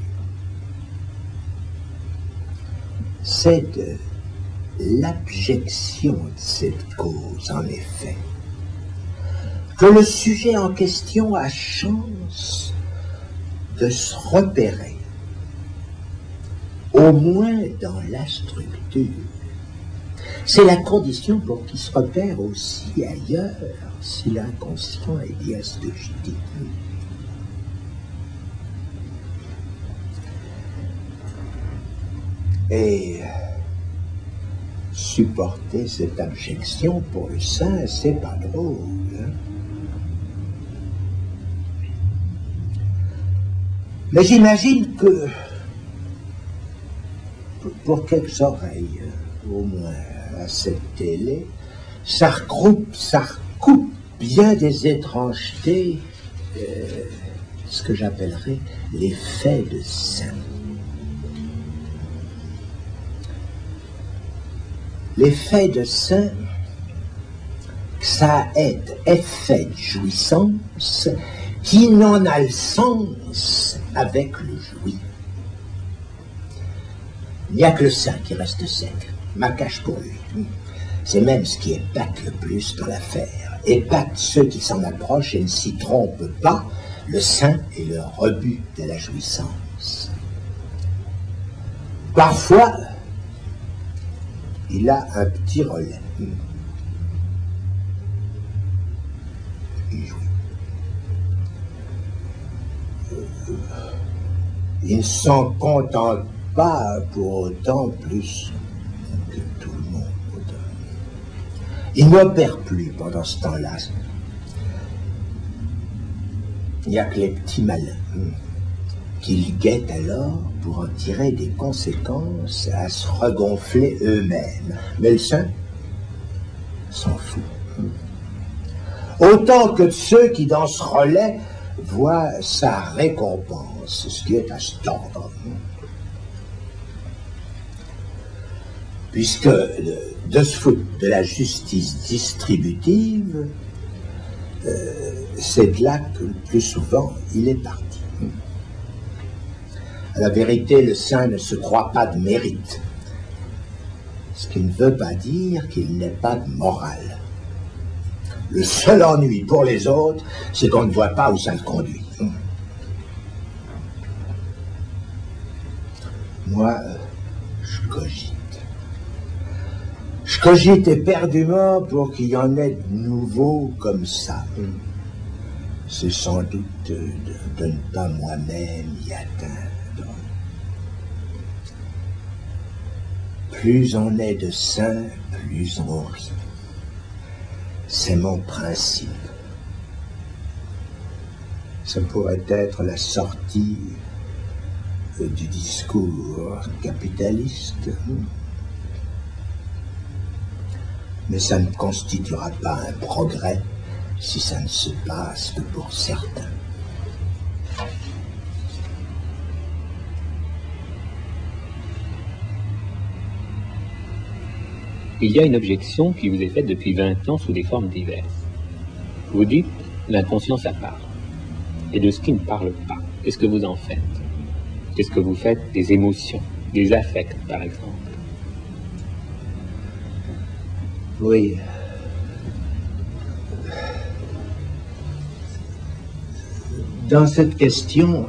C'est de l'abjection de cette cause, en effet, que le sujet en question a chance de se repérer, au moins dans la structure. C'est la condition pour qu'il se repère aussi ailleurs, si l'inconscient est bien stugité. Et supporter cette abjection pour le saint, c'est pas drôle. Hein? Mais j'imagine que pour quelques oreilles, au moins à cette télé, ça recoupe bien des étrangetés, ce que j'appellerais les faits de saint. Les faits de saint, ça est effet de jouissance qui n'en a le sens avec le jouit. Il n'y a que le saint qui reste sec, ma cache pour lui. C'est même ce qui épate le plus dans l'affaire. Épate ceux qui s'en approchent et ne s'y trompent pas. Le saint est le rebut de la jouissance. Parfois, il a un petit relais. Il jouit. Il ne s'en contente pas pour autant plus que tout le monde. Il n'opère plus pendant ce temps-là. Il n'y a que les petits malins qu'ils guettent alors pour en tirer des conséquences à se regonfler eux-mêmes. Mais le saint s'en fout. Autant que de ceux qui, dans ce relais, voient sa récompense, ce qui est à se tordre. Puisque de se foutre de la justice distributive, c'est de là que le plus souvent il est parti. À la vérité, le saint ne se croit pas de mérite, ce qui ne veut pas dire qu'il n'ait pas de morale. Le seul ennui pour les autres, c'est qu'on ne voit pas où ça le conduit. Moi, je cogite. Je cogite éperdument pour qu'il y en ait de nouveaux comme ça. C'est sans doute de ne pas moi-même y atteindre. Plus on est de saints, plus on rit. C'est mon principe. Ça pourrait être la sortie du discours capitaliste. Mais ça ne constituera pas un progrès si ça ne se passe que pour certains. Il y a une objection qui vous est faite depuis 20 ans sous des formes diverses. Vous dites, l'inconscient, ça parle. Et de ce qui ne parle pas, qu'est-ce que vous en faites? Qu'est-ce que vous faites des émotions, des affects, par exemple? Oui. Dans cette question,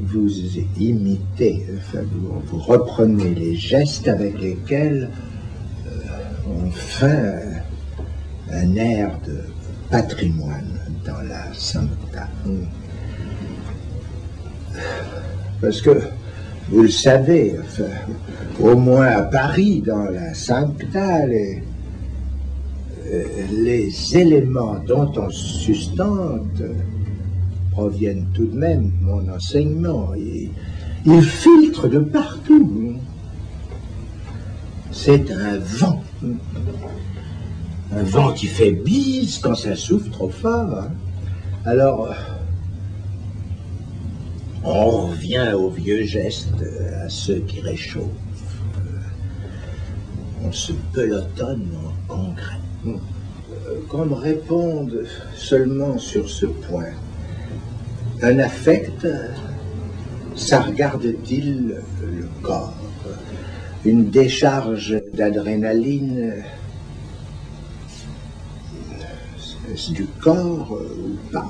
vous imitez, enfin, vous reprenez les gestes avec lesquels on fait un air de patrimoine dans la Sancta. Parce que, vous le savez, enfin, au moins à Paris, dans la Sancta, les éléments dont on se sustente proviennent tout de même de mon enseignement. Ils filtrent de partout. C'est un vent qui fait bise quand ça souffle trop fort. Alors, on revient aux vieux gestes, à ceux qui réchauffent. On se pelotonne en congrès. Qu'on me réponde seulement sur ce point. Un affect, ça regarde-t-il le corps? Une décharge d'adrénaline du corps ou pas?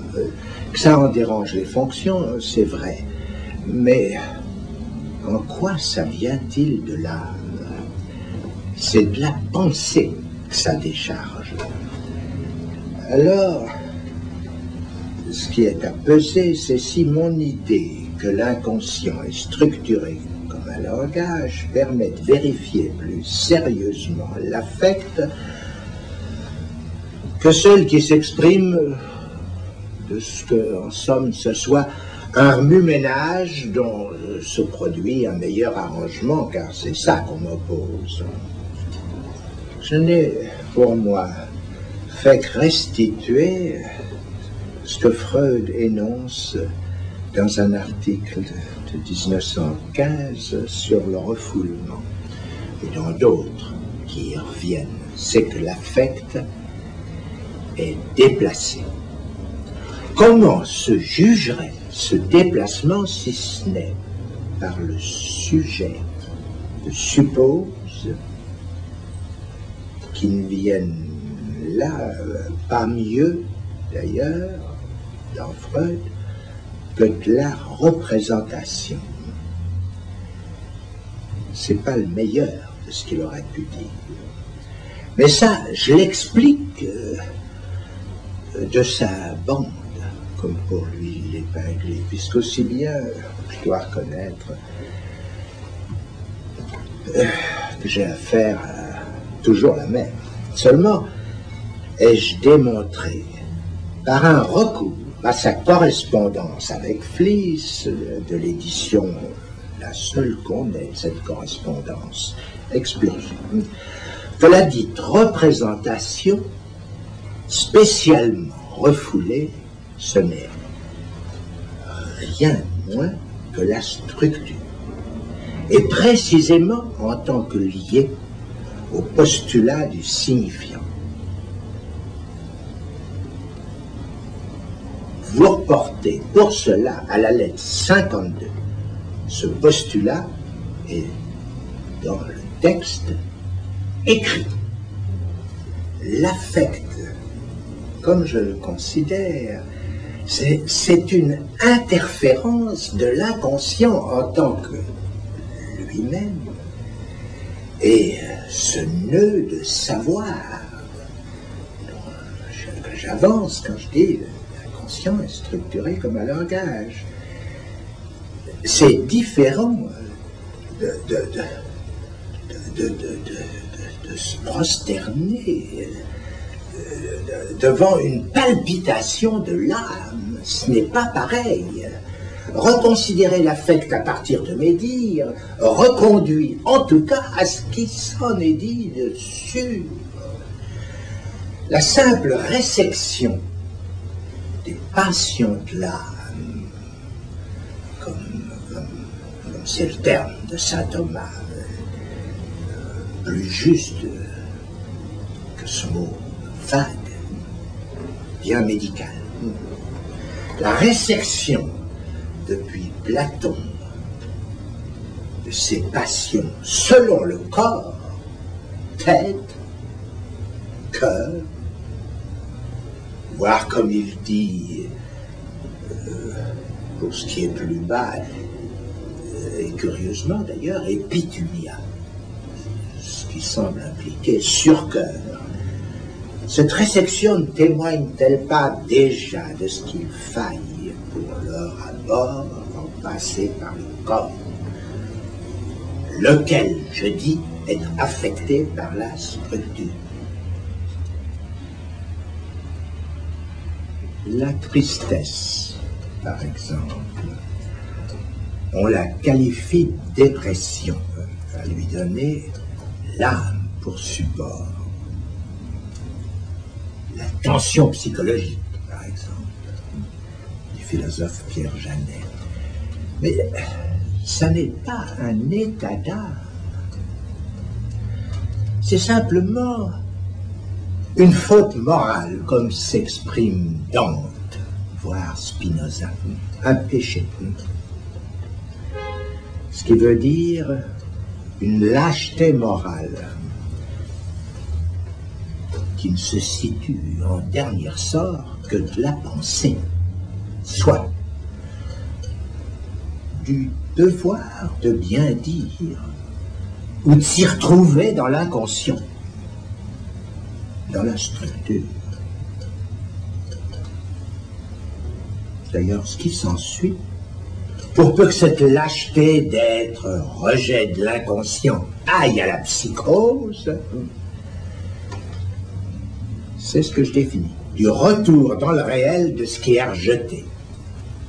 Que ça en dérange les fonctions, c'est vrai. Mais en quoi ça vient-il de l'âme? C'est de la pensée que ça décharge. Alors, ce qui est à peser, c'est si mon idée que l'inconscient est structuré comme un langage permet de vérifier plus sérieusement l'affect que celle qui s'exprime de ce que, en somme, ce soit un remue-ménage dont se produit un meilleur arrangement, car c'est ça qu'on m'oppose. Je n'ai, pour moi, fait que restituer ce que Freud énonce dans un article de 1915 sur le refoulement, et dans d'autres qui y reviennent. C'est que l'affect est déplacé. Comment se jugerait ce déplacement si ce n'est par le sujet que suppose qu'il ne vienne là pas mieux d'ailleurs dans Freud que de la représentation. C'est pas le meilleur de ce qu'il aurait pu dire. Mais ça, je l'explique de sa bande, comme pour lui l'épingler, puisqu'aussi bien, je dois reconnaître que j'ai affaire à toujours la même. Seulement, ai-je démontré par un recours à sa correspondance avec Fliess de l'édition, la seule qu'on ait, cette correspondance expurgée, que la dite représentation spécialement refoulée, ce n'est rien de moins que la structure, et précisément en tant que liée au postulat du signifiant. Vous reportez pour cela à la lettre 52. Ce postulat est dans le texte écrit. L'affect, comme je le considère, c'est une interférence de l'inconscient en tant que lui-même et ce nœud de savoir que j'avance quand je dis l'inconscient est structuré comme un langage. C'est différent de se prosterner devant une palpitation de l'âme. Ce n'est pas pareil. Reconsidérer l'affect à partir de mes dires reconduit en tout cas à ce qui s'en est dit dessus. La simple résection des passions de l'âme, comme c'est le terme de saint Thomas, plus juste que ce mot vague, bien médical. La résection depuis Platon de ces passions selon le corps tête, cœur, voire comme il dit, pour ce qui est plus bas, et curieusement d'ailleurs, épithumia, ce qui semble impliquer surcœur. Cette réception ne témoigne-t-elle pas déjà de ce qu'il faille pour leur abord en passer par le corps, lequel, je dis, est affecté par la structure? La tristesse, par exemple, on la qualifie de dépression, à lui donner l'âme pour support. La tension psychologique, par exemple, du philosophe Pierre Janet. Mais ça n'est pas un état d'âme. C'est simplement une faute morale, comme s'exprime Dante, voire Spinoza, un péché. Ce qui veut dire une lâcheté morale qui ne se situe en dernier sort que de la pensée, soit du devoir de bien dire ou de s'y retrouver dans l'inconscient, dans la structure. D'ailleurs, ce qui s'ensuit, pour peu que cette lâcheté d'être rejet de l'inconscient aille à la psychose, c'est ce que je définis, du retour dans le réel de ce qui est rejeté,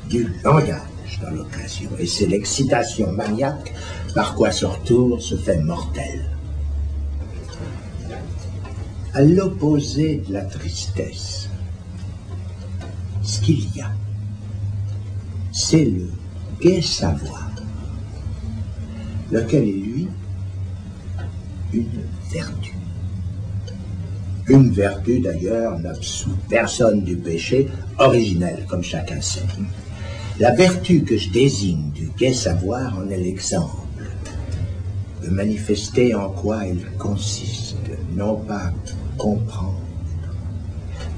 du langage dans l'occasion, et c'est l'excitation maniaque par quoi ce retour se fait mortel. À l'opposé de la tristesse, ce qu'il y a, c'est le gai savoir, lequel est, lui, une vertu. Une vertu, d'ailleurs, n'absout personne du péché, originel, comme chacun sait. La vertu que je désigne du gai savoir en est l'exemple de manifester en quoi il consiste, non pas comprendre,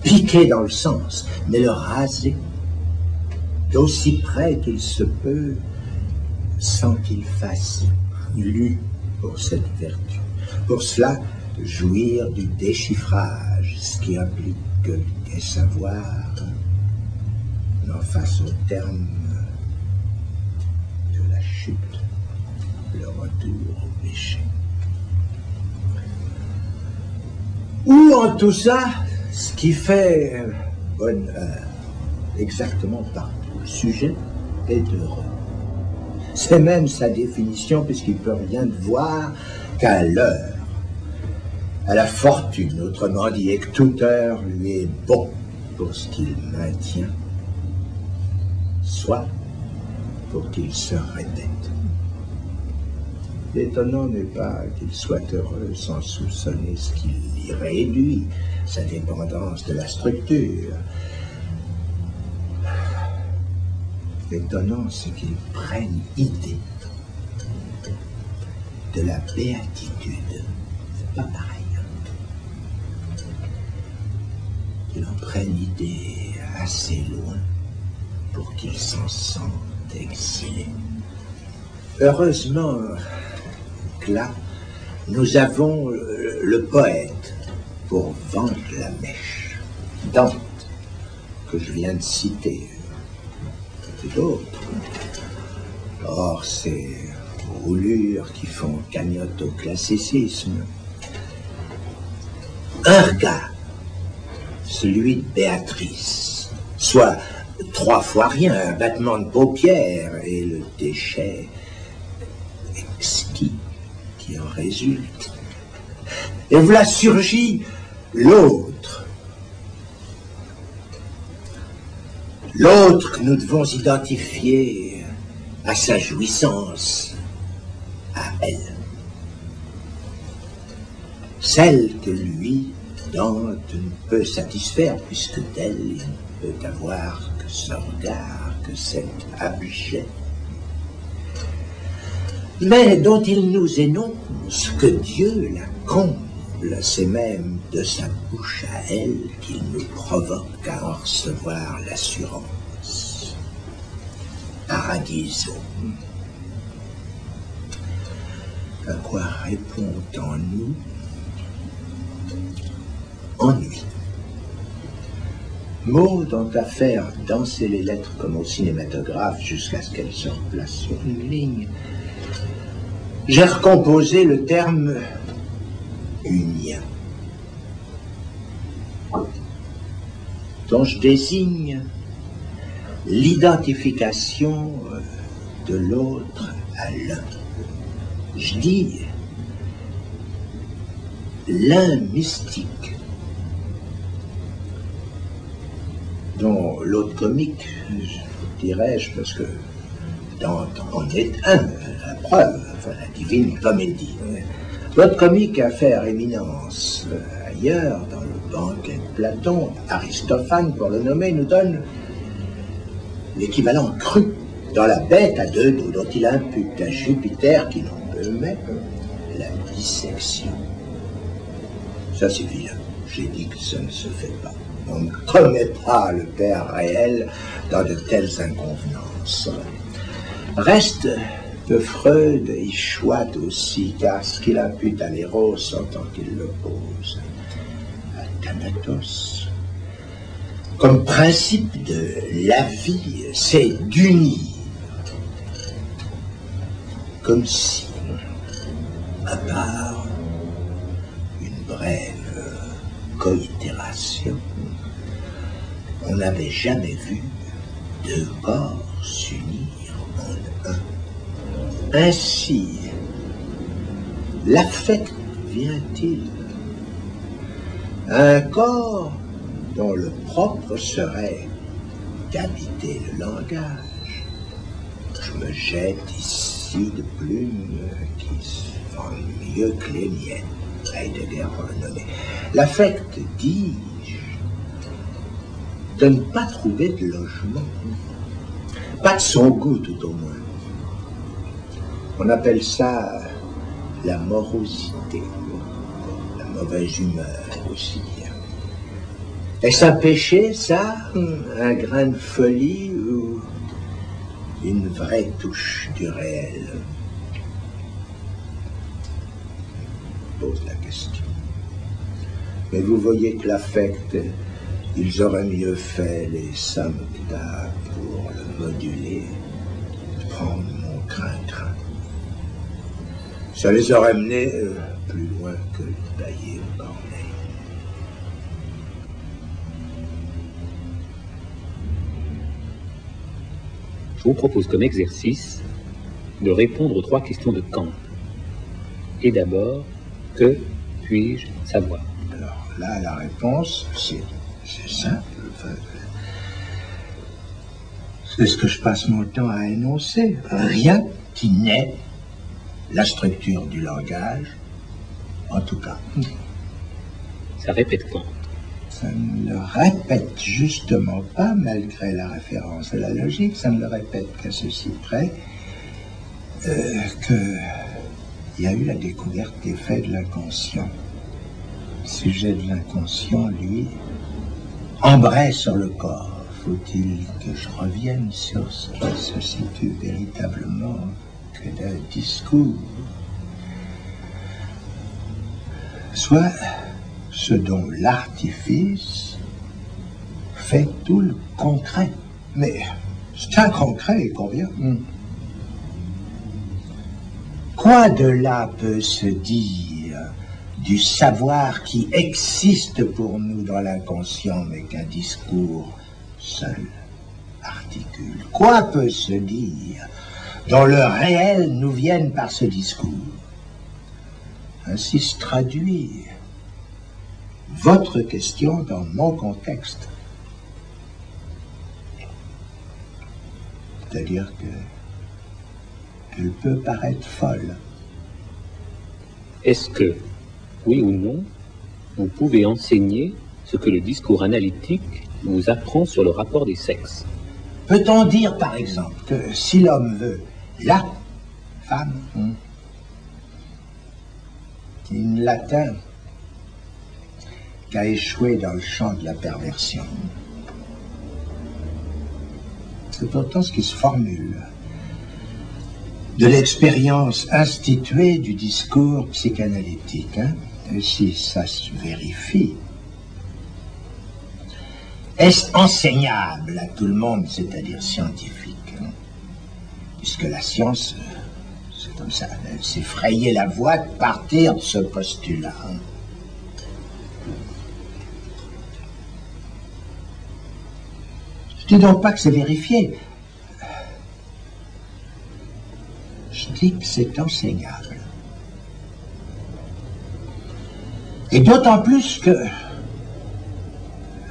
piquer dans le sens, mais le raser, d'aussi près qu'il se peut, sans qu'il fasse lu pour cette vertu. Pour cela, jouir du déchiffrage, ce qui implique que le gai savoir n'en fasse au terme de la chute, le retour au péché. Ou en tout ça, ce qui fait bonheur, exactement partout, le sujet est heureux. C'est même sa définition, puisqu'il ne peut rien voir qu'à l'heure, à la fortune, autrement dit, et que toute heure lui est bon pour ce qu'il maintient, soit pour qu'il se répète. L'étonnant n'est pas qu'il soit heureux sans soupçonner ce qui l'y réduit, sa dépendance de la structure. L'étonnant, c'est qu'il prenne idée de la béatitude. C'est pas pareil. Qu'il en prenne idée assez loin pour qu'il s'en sente exilé. Heureusement que là, nous avons le poète pour vendre la mèche. Dante, que je viens de citer, et d'autres. Or, ces roulures qui font cagnotte au classicisme. Un regard, celui de Béatrice, soit 3 fois rien, un battement de paupières, et le déchet exquis qui en résulte. Et voilà surgit l'autre. L'autre que nous devons identifier à sa jouissance, à elle. Celle que lui, Dante, ne peut satisfaire, puisque d'elle, il ne peut avoir que ce regard, que cet objet, mais dont il nous énonce que Dieu la comble c'est même de sa bouche à elle qu'il nous provoque à en recevoir l'assurance. Paradiso. À quoi répond en nous ennui. Mots dont à faire danser les lettres comme au cinématographe jusqu'à ce qu'elles se replacent sur une ligne. J'ai recomposé le terme unien, dont je désigne l'identification de l'autre à l'un. Je dis l'un mystique, dont l'autre comique, dirais-je, parce que on est un, la preuve, enfin la divine comédie. L'autre comique a fait éminence ailleurs, dans le banquet de Platon, Aristophane, pour le nommer, nous donne l'équivalent cru dans la bête à deux dos, dont il impute à Jupiter, qui n'en peut même, la dissection. Ça c'est vilain. J'ai dit que ça ne se fait pas. On ne commet pas le père réel dans de telles inconvenances. Reste que Freud y choite aussi, car ce qu'il impute à l'Éros en tant qu'il l'oppose à Thanatos, comme principe de la vie, c'est d'unir, comme si, à part une brève coitération, on n'avait jamais vu deux corps s'unir en un. Ainsi, l'affect vient-il à un corps dont le propre serait d'habiter le langage. Je me jette ici de plumes qui se vendent mieux que les miennes, Heidegger pour le nommer. L'affect, dis-je, de ne pas trouver de logement, pas de son goût tout au moins. On appelle ça la morosité, la mauvaise humeur aussi. Est-ce un péché, ça? Un grain de folie ou une vraie touche du réel? Je pose la question. Mais vous voyez que l'affect, ils auraient mieux fait, les Samkhtas, pour le moduler, de prendre mon crin-crin. Ça les aurait menés plus loin que le taillé au cornet. Je vous propose comme exercice de répondre aux 3 questions de Kant. Et d'abord, que puis-je savoir? Alors là, la réponse, c'est simple. Enfin, c'est ce que je passe mon temps à énoncer. Rien qui n'est la structure du langage, en tout cas. Ça répète Kant. Ça ne le répète justement pas, malgré la référence à la logique, ça ne le répète qu'à ceci près, qu'il y a eu la découverte des faits de l'inconscient. Le sujet de l'inconscient, lui, embraye sur le corps. Faut-il que je revienne sur ce qui se situe véritablement que d'un discours, soit ce dont l'artifice fait tout le concret. Mais c'est un concret, il convient. Quoi de là peut se dire du savoir qui existe pour nous dans l'inconscient, mais qu'un discours seul articule? Quoi peut se dire dont le réel nous vienne par ce discours? Ainsi se traduire votre question dans mon contexte. C'est-à-dire qu'elle peut paraître folle. Est-ce que, oui ou non, vous pouvez enseigner ce que le discours analytique vous apprend sur le rapport des sexes? Peut-on dire, par exemple, que si l'homme veut la femme, in latin, qu'a échoué dans le champ de la perversion. C'est pourtant ce qui se formule de l'expérience instituée du discours psychanalytique. Hein? Et si ça se vérifie, est-ce enseignable à tout le monde, c'est-à-dire scientifique, hein? Puisque la science, c'est comme ça, elle s'est frayée la voie de partir de ce postulat. Hein? Je dis donc pas que c'est vérifié. Je dis que c'est enseignable. Et d'autant plus que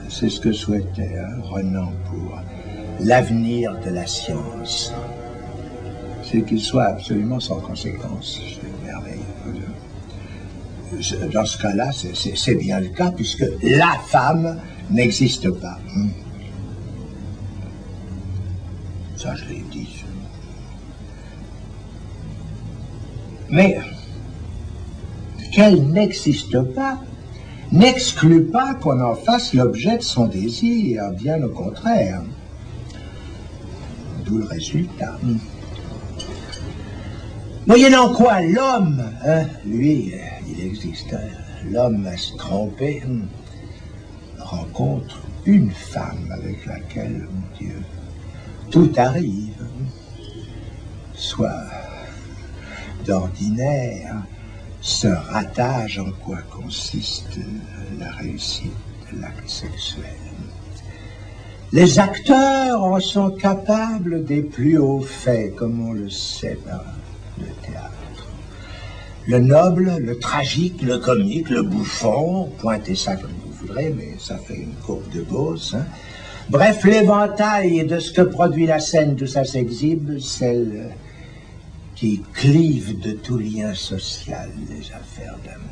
c'est ce que souhaitait Renan pour l'avenir de la science. C'est qu'il soit absolument sans conséquence. C'est merveilleux. Dans ce cas-là, c'est bien le cas, puisque la femme n'existe pas. Ça, je l'ai dit. Mais qu'elle n'existe pas n'exclut pas qu'on en fasse l'objet de son désir, bien au contraire. D'où le résultat. Moyennant quoi, l'homme, hein, lui, il existe. Hein, l'homme à se tromper, rencontre une femme avec laquelle, mon Dieu, tout arrive, soit d'ordinaire, se rattache en quoi consiste la réussite de l'acte sexuel. Les acteurs en sont capables des plus hauts faits, comme on le sait par le théâtre. Le noble, le tragique, le comique, le bouffon, pointez ça comme vous voudrez, mais ça fait une courbe de Beauce, hein. Bref, l'éventail de ce que produit la scène, tout ça s'exhibe, celle qui clive de tout lien social les affaires d'amour.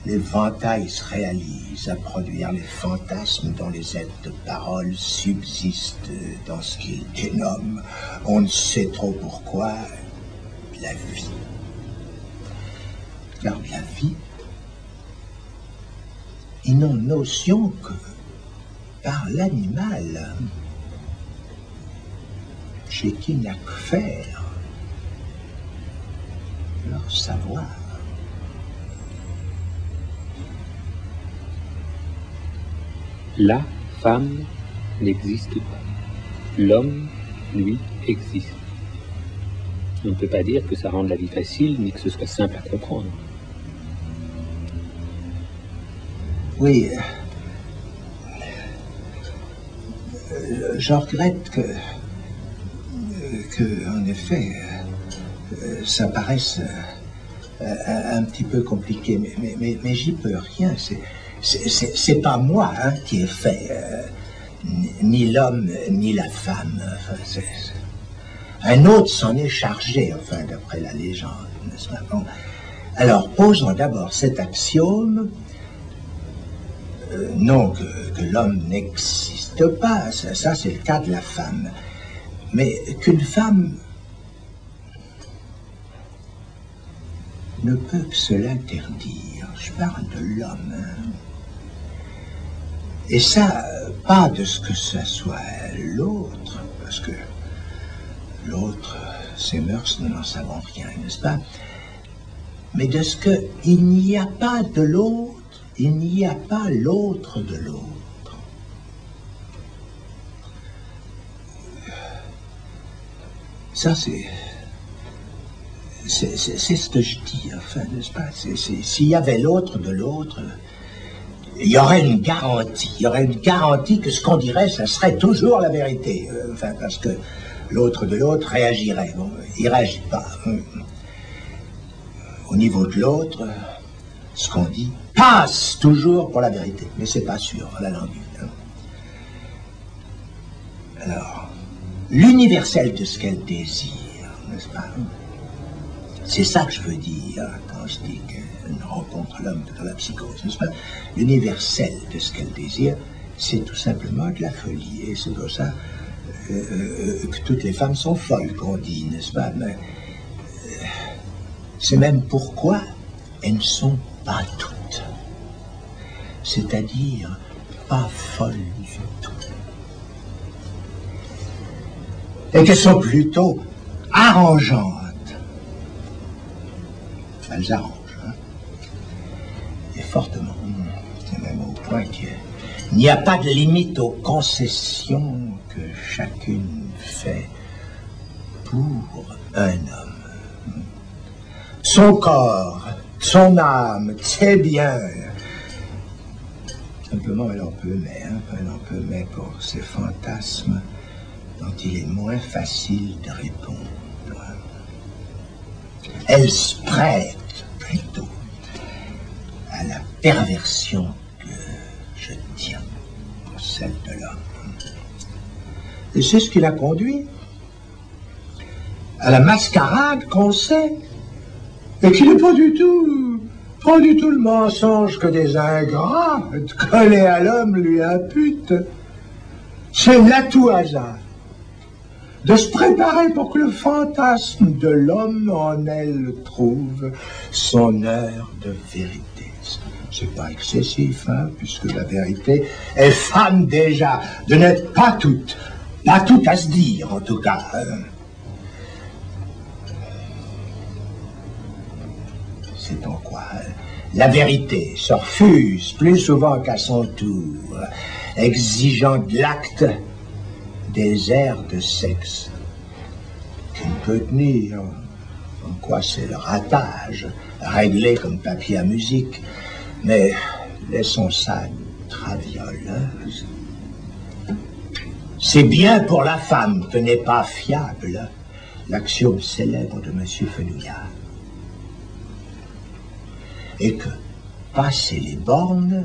L'éventail se réalise à produire les fantasmes dont les aides de parole subsistent dans ce qu'il dénomme, on ne sait trop pourquoi, la vie. Car la vie, ils n'ont notion que par l'animal, chez qui n'a que faire leur savoir. La femme n'existe pas. L'homme, lui, existe. On ne peut pas dire que ça rende la vie facile, ni que ce soit simple à comprendre. Oui, je regrette que en effet, ça paraisse un petit peu compliqué, mais j'y peux rien. C'est pas moi qui ai fait ni l'homme ni la femme. Enfin, un autre s'en est chargé, enfin, d'après la légende, n'est-ce pas? Bon. Alors, posons d'abord cet axiome. Non, que l'homme n'existe pas, ça c'est le cas de la femme. Mais qu'une femme ne peut que se l'interdire. Je parle de l'homme. Hein. Et ça, pas de ce que ça soit l'autre, parce que l'autre, ses mœurs, nous n'en savons rien, n'est-ce pas? Mais de ce qu'il n'y a pas de l'autre, il n'y a pas l'autre de l'autre. Ça, c'est ce que je dis, enfin, n'est-ce pas? S'il y avait l'autre de l'autre, il y aurait une garantie. Il y aurait une garantie que ce qu'on dirait, ça serait toujours la vérité. Enfin, parce que l'autre de l'autre réagirait. Bon, il ne réagit pas. Au niveau de l'autre, ce qu'on dit passe toujours pour la vérité. Mais c'est pas sûr, la langue. Hein. Alors, l'universel de ce qu'elle désire, n'est-ce pas? C'est ça que je veux dire quand je dis qu'elle rencontre l'homme dans la psychose, n'est-ce pas? L'universel de ce qu'elle désire, c'est tout simplement de la folie. Et c'est pour ça que toutes les femmes sont folles, qu'on dit, n'est-ce pas? Mais c'est même pourquoi elles ne sont pas toutes. c'est-à-dire pas folles du tout. Et qu'elles sont plutôt arrangeantes. Elles arrangent, hein, et fortement. C'est même au point qu'il n'y a pas de limite aux concessions que chacune fait pour un homme. Son corps, son âme, ses biens. Simplement, elle en peut mais pour ses fantasmes dont il est moins facile de répondre. Elle se prête plutôt à la perversion que je tiens pour celle de l'homme. Et c'est ce qui l'a conduit à la mascarade qu'on sait, et qui n'est pas du tout le mensonge que des ingrats collés à l'homme lui imputent. C'est l'atout hasard de se préparer pour que le fantasme de l'homme en elle trouve son heure de vérité. C'est pas excessif, hein, puisque la vérité est femme déjà de n'être pas toute à se dire en tout cas. C'est en quoi la vérité se refuse plus souvent qu'à son tour, exigeant de l'acte des airs de sexe qui ne peut tenir, en quoi c'est le ratage, réglé comme papier à musique, mais laissons ça travioleuse. C'est bien pour la femme que n'est pas fiable l'axiome célèbre de M. Fenouillard. Et que, passé les bornes,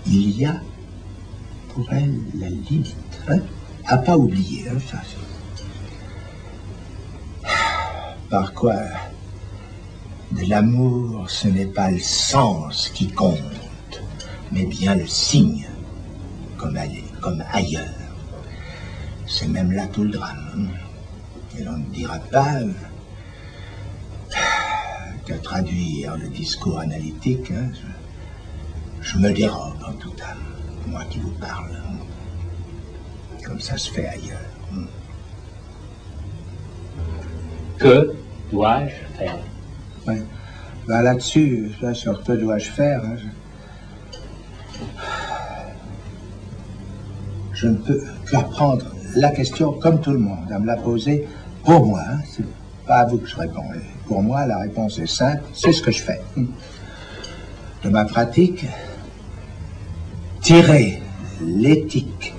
il y a pour elle la limite, hein, à pas oublier, hein, ça. Par quoi, de l'amour, ce n'est pas le sens qui compte, mais bien le signe, comme ailleurs. C'est même là tout le drame. Hein. Et l'on ne dira pas qu'à traduire le discours analytique, hein, je me dérobe en toute âme, moi qui vous parle, hein, comme ça se fait ailleurs. Hein. Que dois-je faire? Ouais. Ben là-dessus, sur que dois-je faire, hein, je ne peux qu'apprendre la question comme tout le monde, à me la poser pour moi. Hein, c'est pas à vous que je réponds. Pour moi, la réponse est simple, c'est ce que je fais. De ma pratique, tirer l'éthique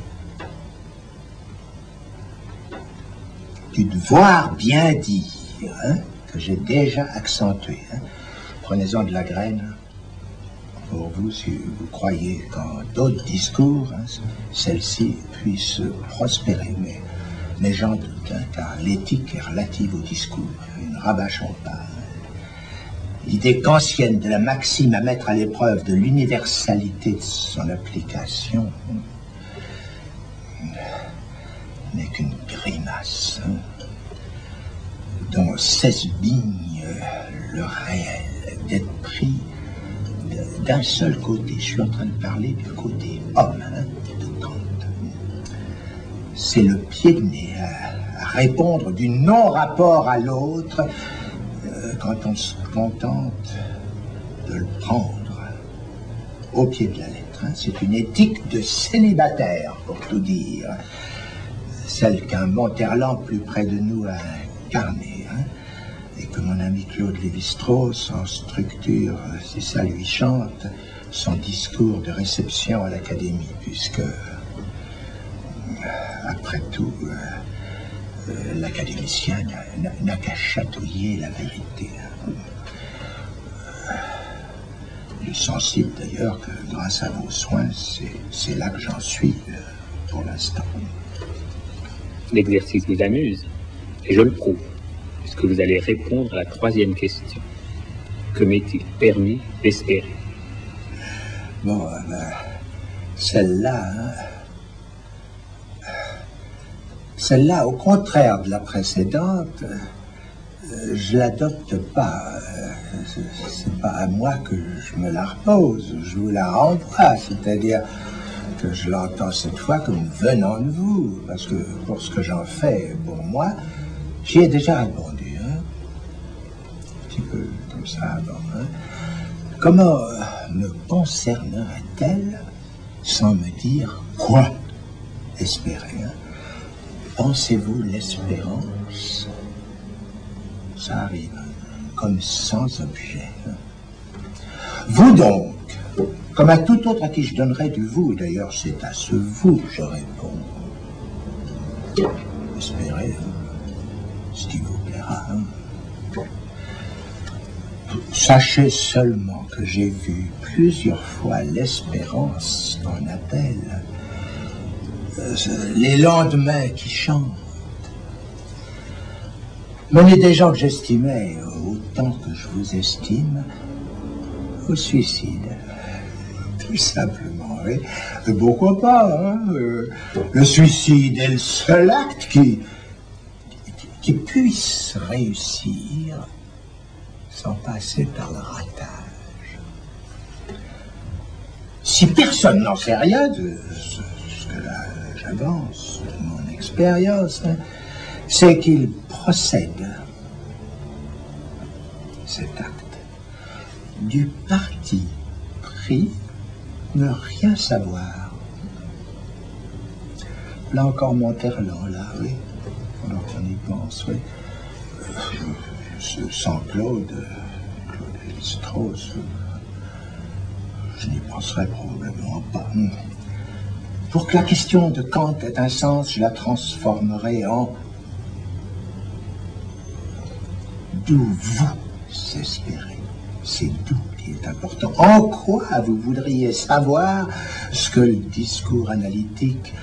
du devoir bien dire, hein, que j'ai déjà accentué. Hein. Prenez-en de la graine pour vous si vous croyez qu'en d'autres discours, hein, celle-ci puisse prospérer. Mais j'en doute, hein, car l'éthique est relative au discours. Ne rabâchons pas. L'idée kantienne de la maxime à mettre à l'épreuve de l'universalité de son application n'est qu'une grimace, hein, dont s'esbigne le réel, d'être pris d'un seul côté. Je suis en train de parler du côté homme, hein, de Kant. C'est le pied de nez à répondre du non-rapport à l'autre quand on se contente de le prendre au pied de la lettre. Hein. C'est une éthique de célibataire, pour tout dire, celle qu'un Monterland plus près de nous a incarnée, hein, et que mon ami Claude Lévi-Strauss en structure, si ça lui chante, son discours de réception à l'Académie, puisque après tout, l'académicien n'a qu'à chatouiller la vérité. Il est sensible d'ailleurs que grâce à vos soins, c'est là que j'en suis pour l'instant. L'exercice vous amuse, et je le prouve, puisque vous allez répondre à la troisième question. Que m'est-il permis d'espérer? Bon, celle-là, hein, celle-là, au contraire de la précédente, je l'adopte pas. C'est pas à moi que je me la repose. Je vous la renvoie, c'est-à-dire que je l'entends cette fois comme venant de vous, parce que pour ce que j'en fais pour moi, j'y ai déjà répondu, hein? Un petit peu comme ça avant. Hein? Comment me concernerait-elle sans me dire quoi espérer? Hein? Pensez-vous l'espérance? Ça arrive, comme sans objet. Hein? Vous donc, comme à tout autre à qui je donnerais du vous, d'ailleurs c'est à ce vous que je réponds. Espérez ce qui vous plaira. Hein. Sachez seulement que j'ai vu plusieurs fois l'espérance qu'on appelle les lendemains qui chantent. Mener des gens que j'estimais autant que je vous estime au suicide. Tout simplement, oui. Pourquoi pas, hein? Le suicide est le seul acte qui puisse réussir sans passer par le ratage. Si personne n'en sait rien de ce que là j'avance, de mon expérience, hein, c'est qu'il procède, cet acte, du parti pris ne rien savoir. Là encore Monterland, là, oui, alors qu'on y pense, oui. Sans Claude Lévi-Strauss, je n'y penserais probablement pas. Pour que la question de Kant ait un sens, je la transformerai en d'où vous espérez. C'est d'où qui est important. En quoi vous voudriez savoir ce que le discours analytique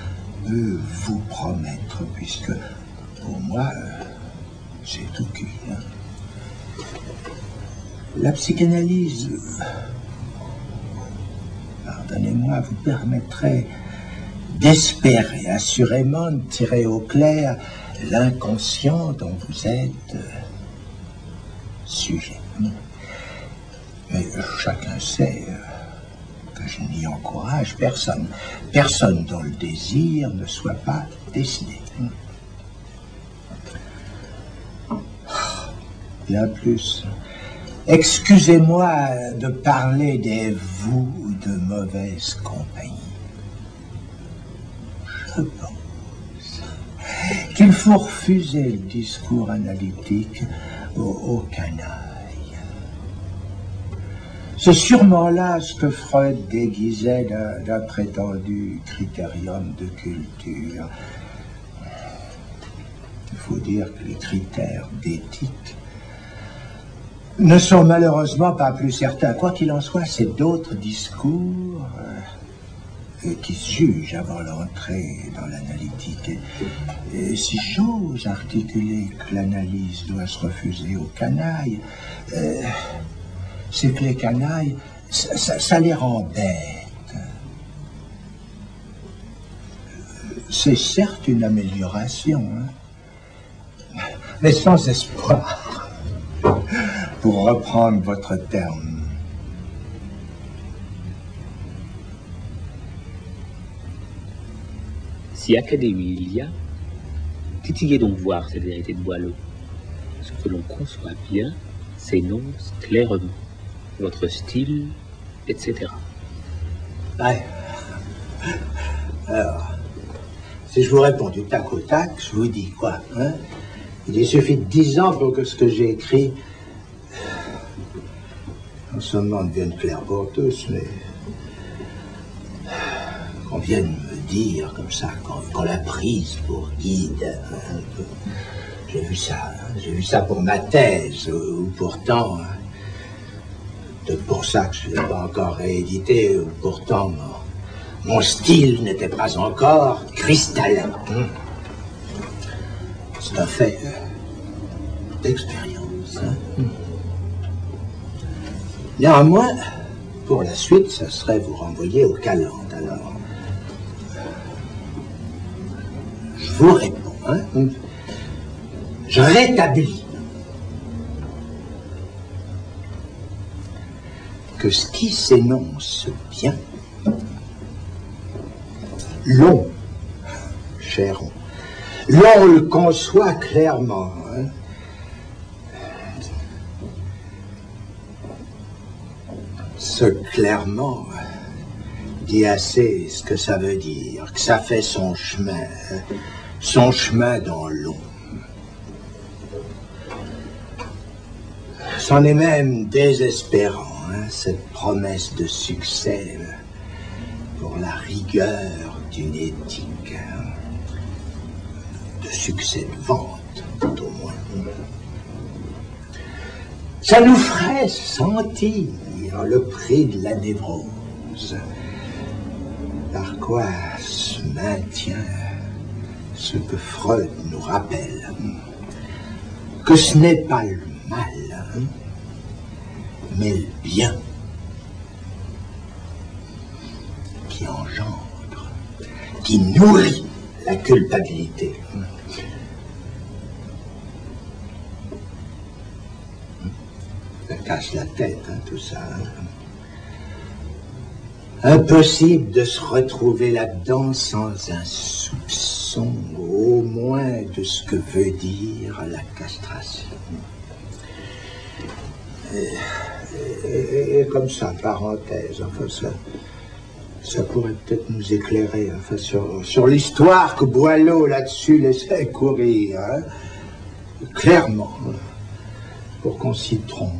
peut vous promettre, puisque pour moi, c'est tout cuit. Hein. La psychanalyse, pardonnez-moi, vous permettrait d'espérer assurément de tirer au clair l'inconscient dont vous êtes sujet. Mais chacun sait que je n'y encourage personne. Personne dont le désir ne soit pas décidé. Bien plus. Excusez-moi de parler des vous de mauvaise compagnie. Je pense qu'il faut refuser le discours analytique aux canailles. C'est sûrement là ce que Freud déguisait d'un prétendu critérium de culture. Il faut dire que les critères d'éthique ne sont malheureusement pas plus certains. Quoi qu'il en soit, c'est d'autres discours qui se jugent avant l'entrée dans l'analytique. Et si j'ose articuler que l'analyse doit se refuser aux canailles, c'est que les canailles, ça les rend bêtes. C'est certes une amélioration, hein, mais sans espoir. Pour reprendre votre terme. Si académie il y a, titillez donc voir cette vérité de Boileau. Ce que l'on conçoit bien s'énonce clairement. Votre style, etc. Ouais. Alors, si je vous réponds du tac au tac, je vous dis quoi, hein? Il suffit de 10 ans pour que ce que j'ai écrit non seulement devienne clair pour tous, mais qu'on vienne me dire comme ça, qu'on l'a prise pour guide. Hein. J'ai vu ça pour ma thèse, ou pourtant, peut-être pour ça que je ne l'ai pas encore réédité, ou pourtant mon style n'était pas encore cristallin. C'est un fait d'expérience. Hein. Néanmoins, pour la suite, ça serait vous renvoyer au calende. Alors, je vous réponds. Hein. Je rétablis que ce qui s'énonce bien, l'on, cher on, l'on le conçoit clairement. Hein. Ce clairement dit assez ce que ça veut dire, que ça fait son chemin dans l'eau. C'en est même désespérant, hein, cette promesse de succès pour la rigueur d'une éthique, hein, de succès de vente, tout au moins. Ça nous ferait sentir le prix de la névrose, par quoi se maintient ce que Freud nous rappelle, que ce n'est pas le mal, hein, mais le bien qui engendre, qui nourrit la culpabilité. Ça casse la tête, hein, tout ça. Hein. Impossible de se retrouver là-dedans sans un soupçon, au moins, de ce que veut dire la castration. Et comme ça, parenthèse, enfin ça pourrait peut-être nous éclairer, enfin, sur l'histoire que Boileau là-dessus laissait courir, hein, clairement, pour qu'on s'y trompe.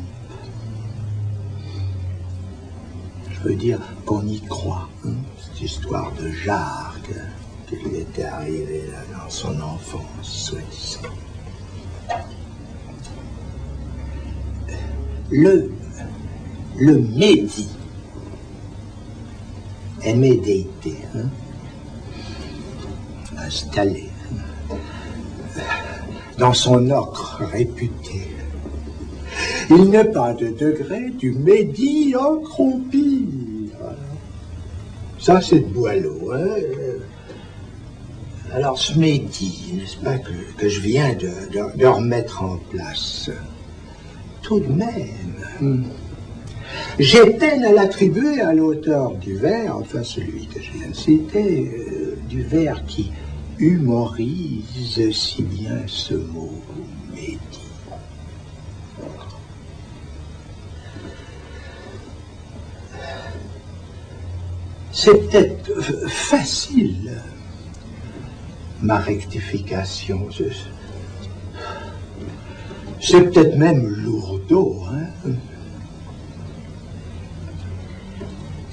Je veux dire qu'on y croit, hein, cette histoire de Jacques, qui lui était arrivé là, dans son enfance, soi-disant. Le Médi, M-E-D-I-T, hein, installé dans son ocre réputé. Il n'est pas de degré du Médi encroupi. Ça, c'est de Boileau. Hein. Alors, ce Médi, n'est-ce pas, que je viens de remettre en place, tout de même, j'ai peine à l'attribuer à l'auteur du vers, enfin celui que je viens de citer, du vers qui humorise si bien ce mot Médi. C'est peut-être facile, ma rectification. C'est peut-être même lourdeau, hein.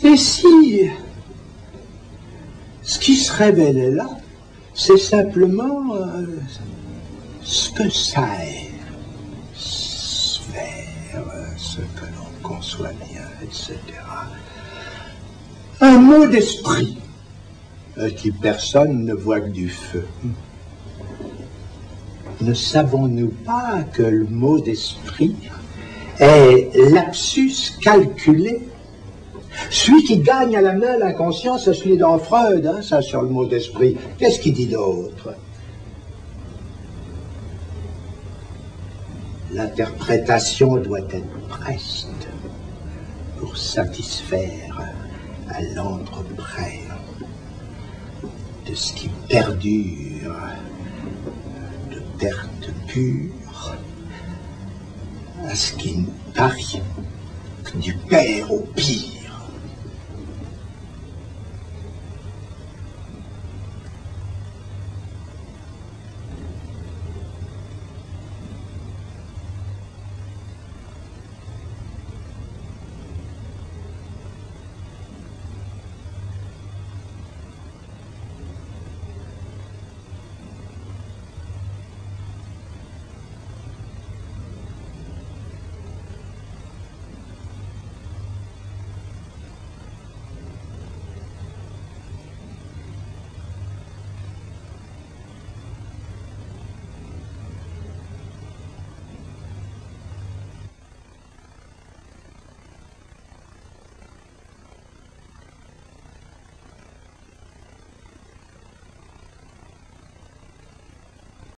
Et si ce qui se révélait là, c'est simplement ce que ça est, sphère, ce que l'on conçoit bien, etc. Un mot d'esprit qui personne ne voit que du feu. Ne savons-nous pas que le mot d'esprit est lapsus calculé? Celui qui gagne à la main la conscience, c'est celui dans Freud, hein, ça sur le mot d'esprit. Qu'est-ce qu'il dit d'autre? L'interprétation doit être preste pour satisfaire à l'entreprès de ce qui perdure de perte pure à ce qui ne parie que du père au pire.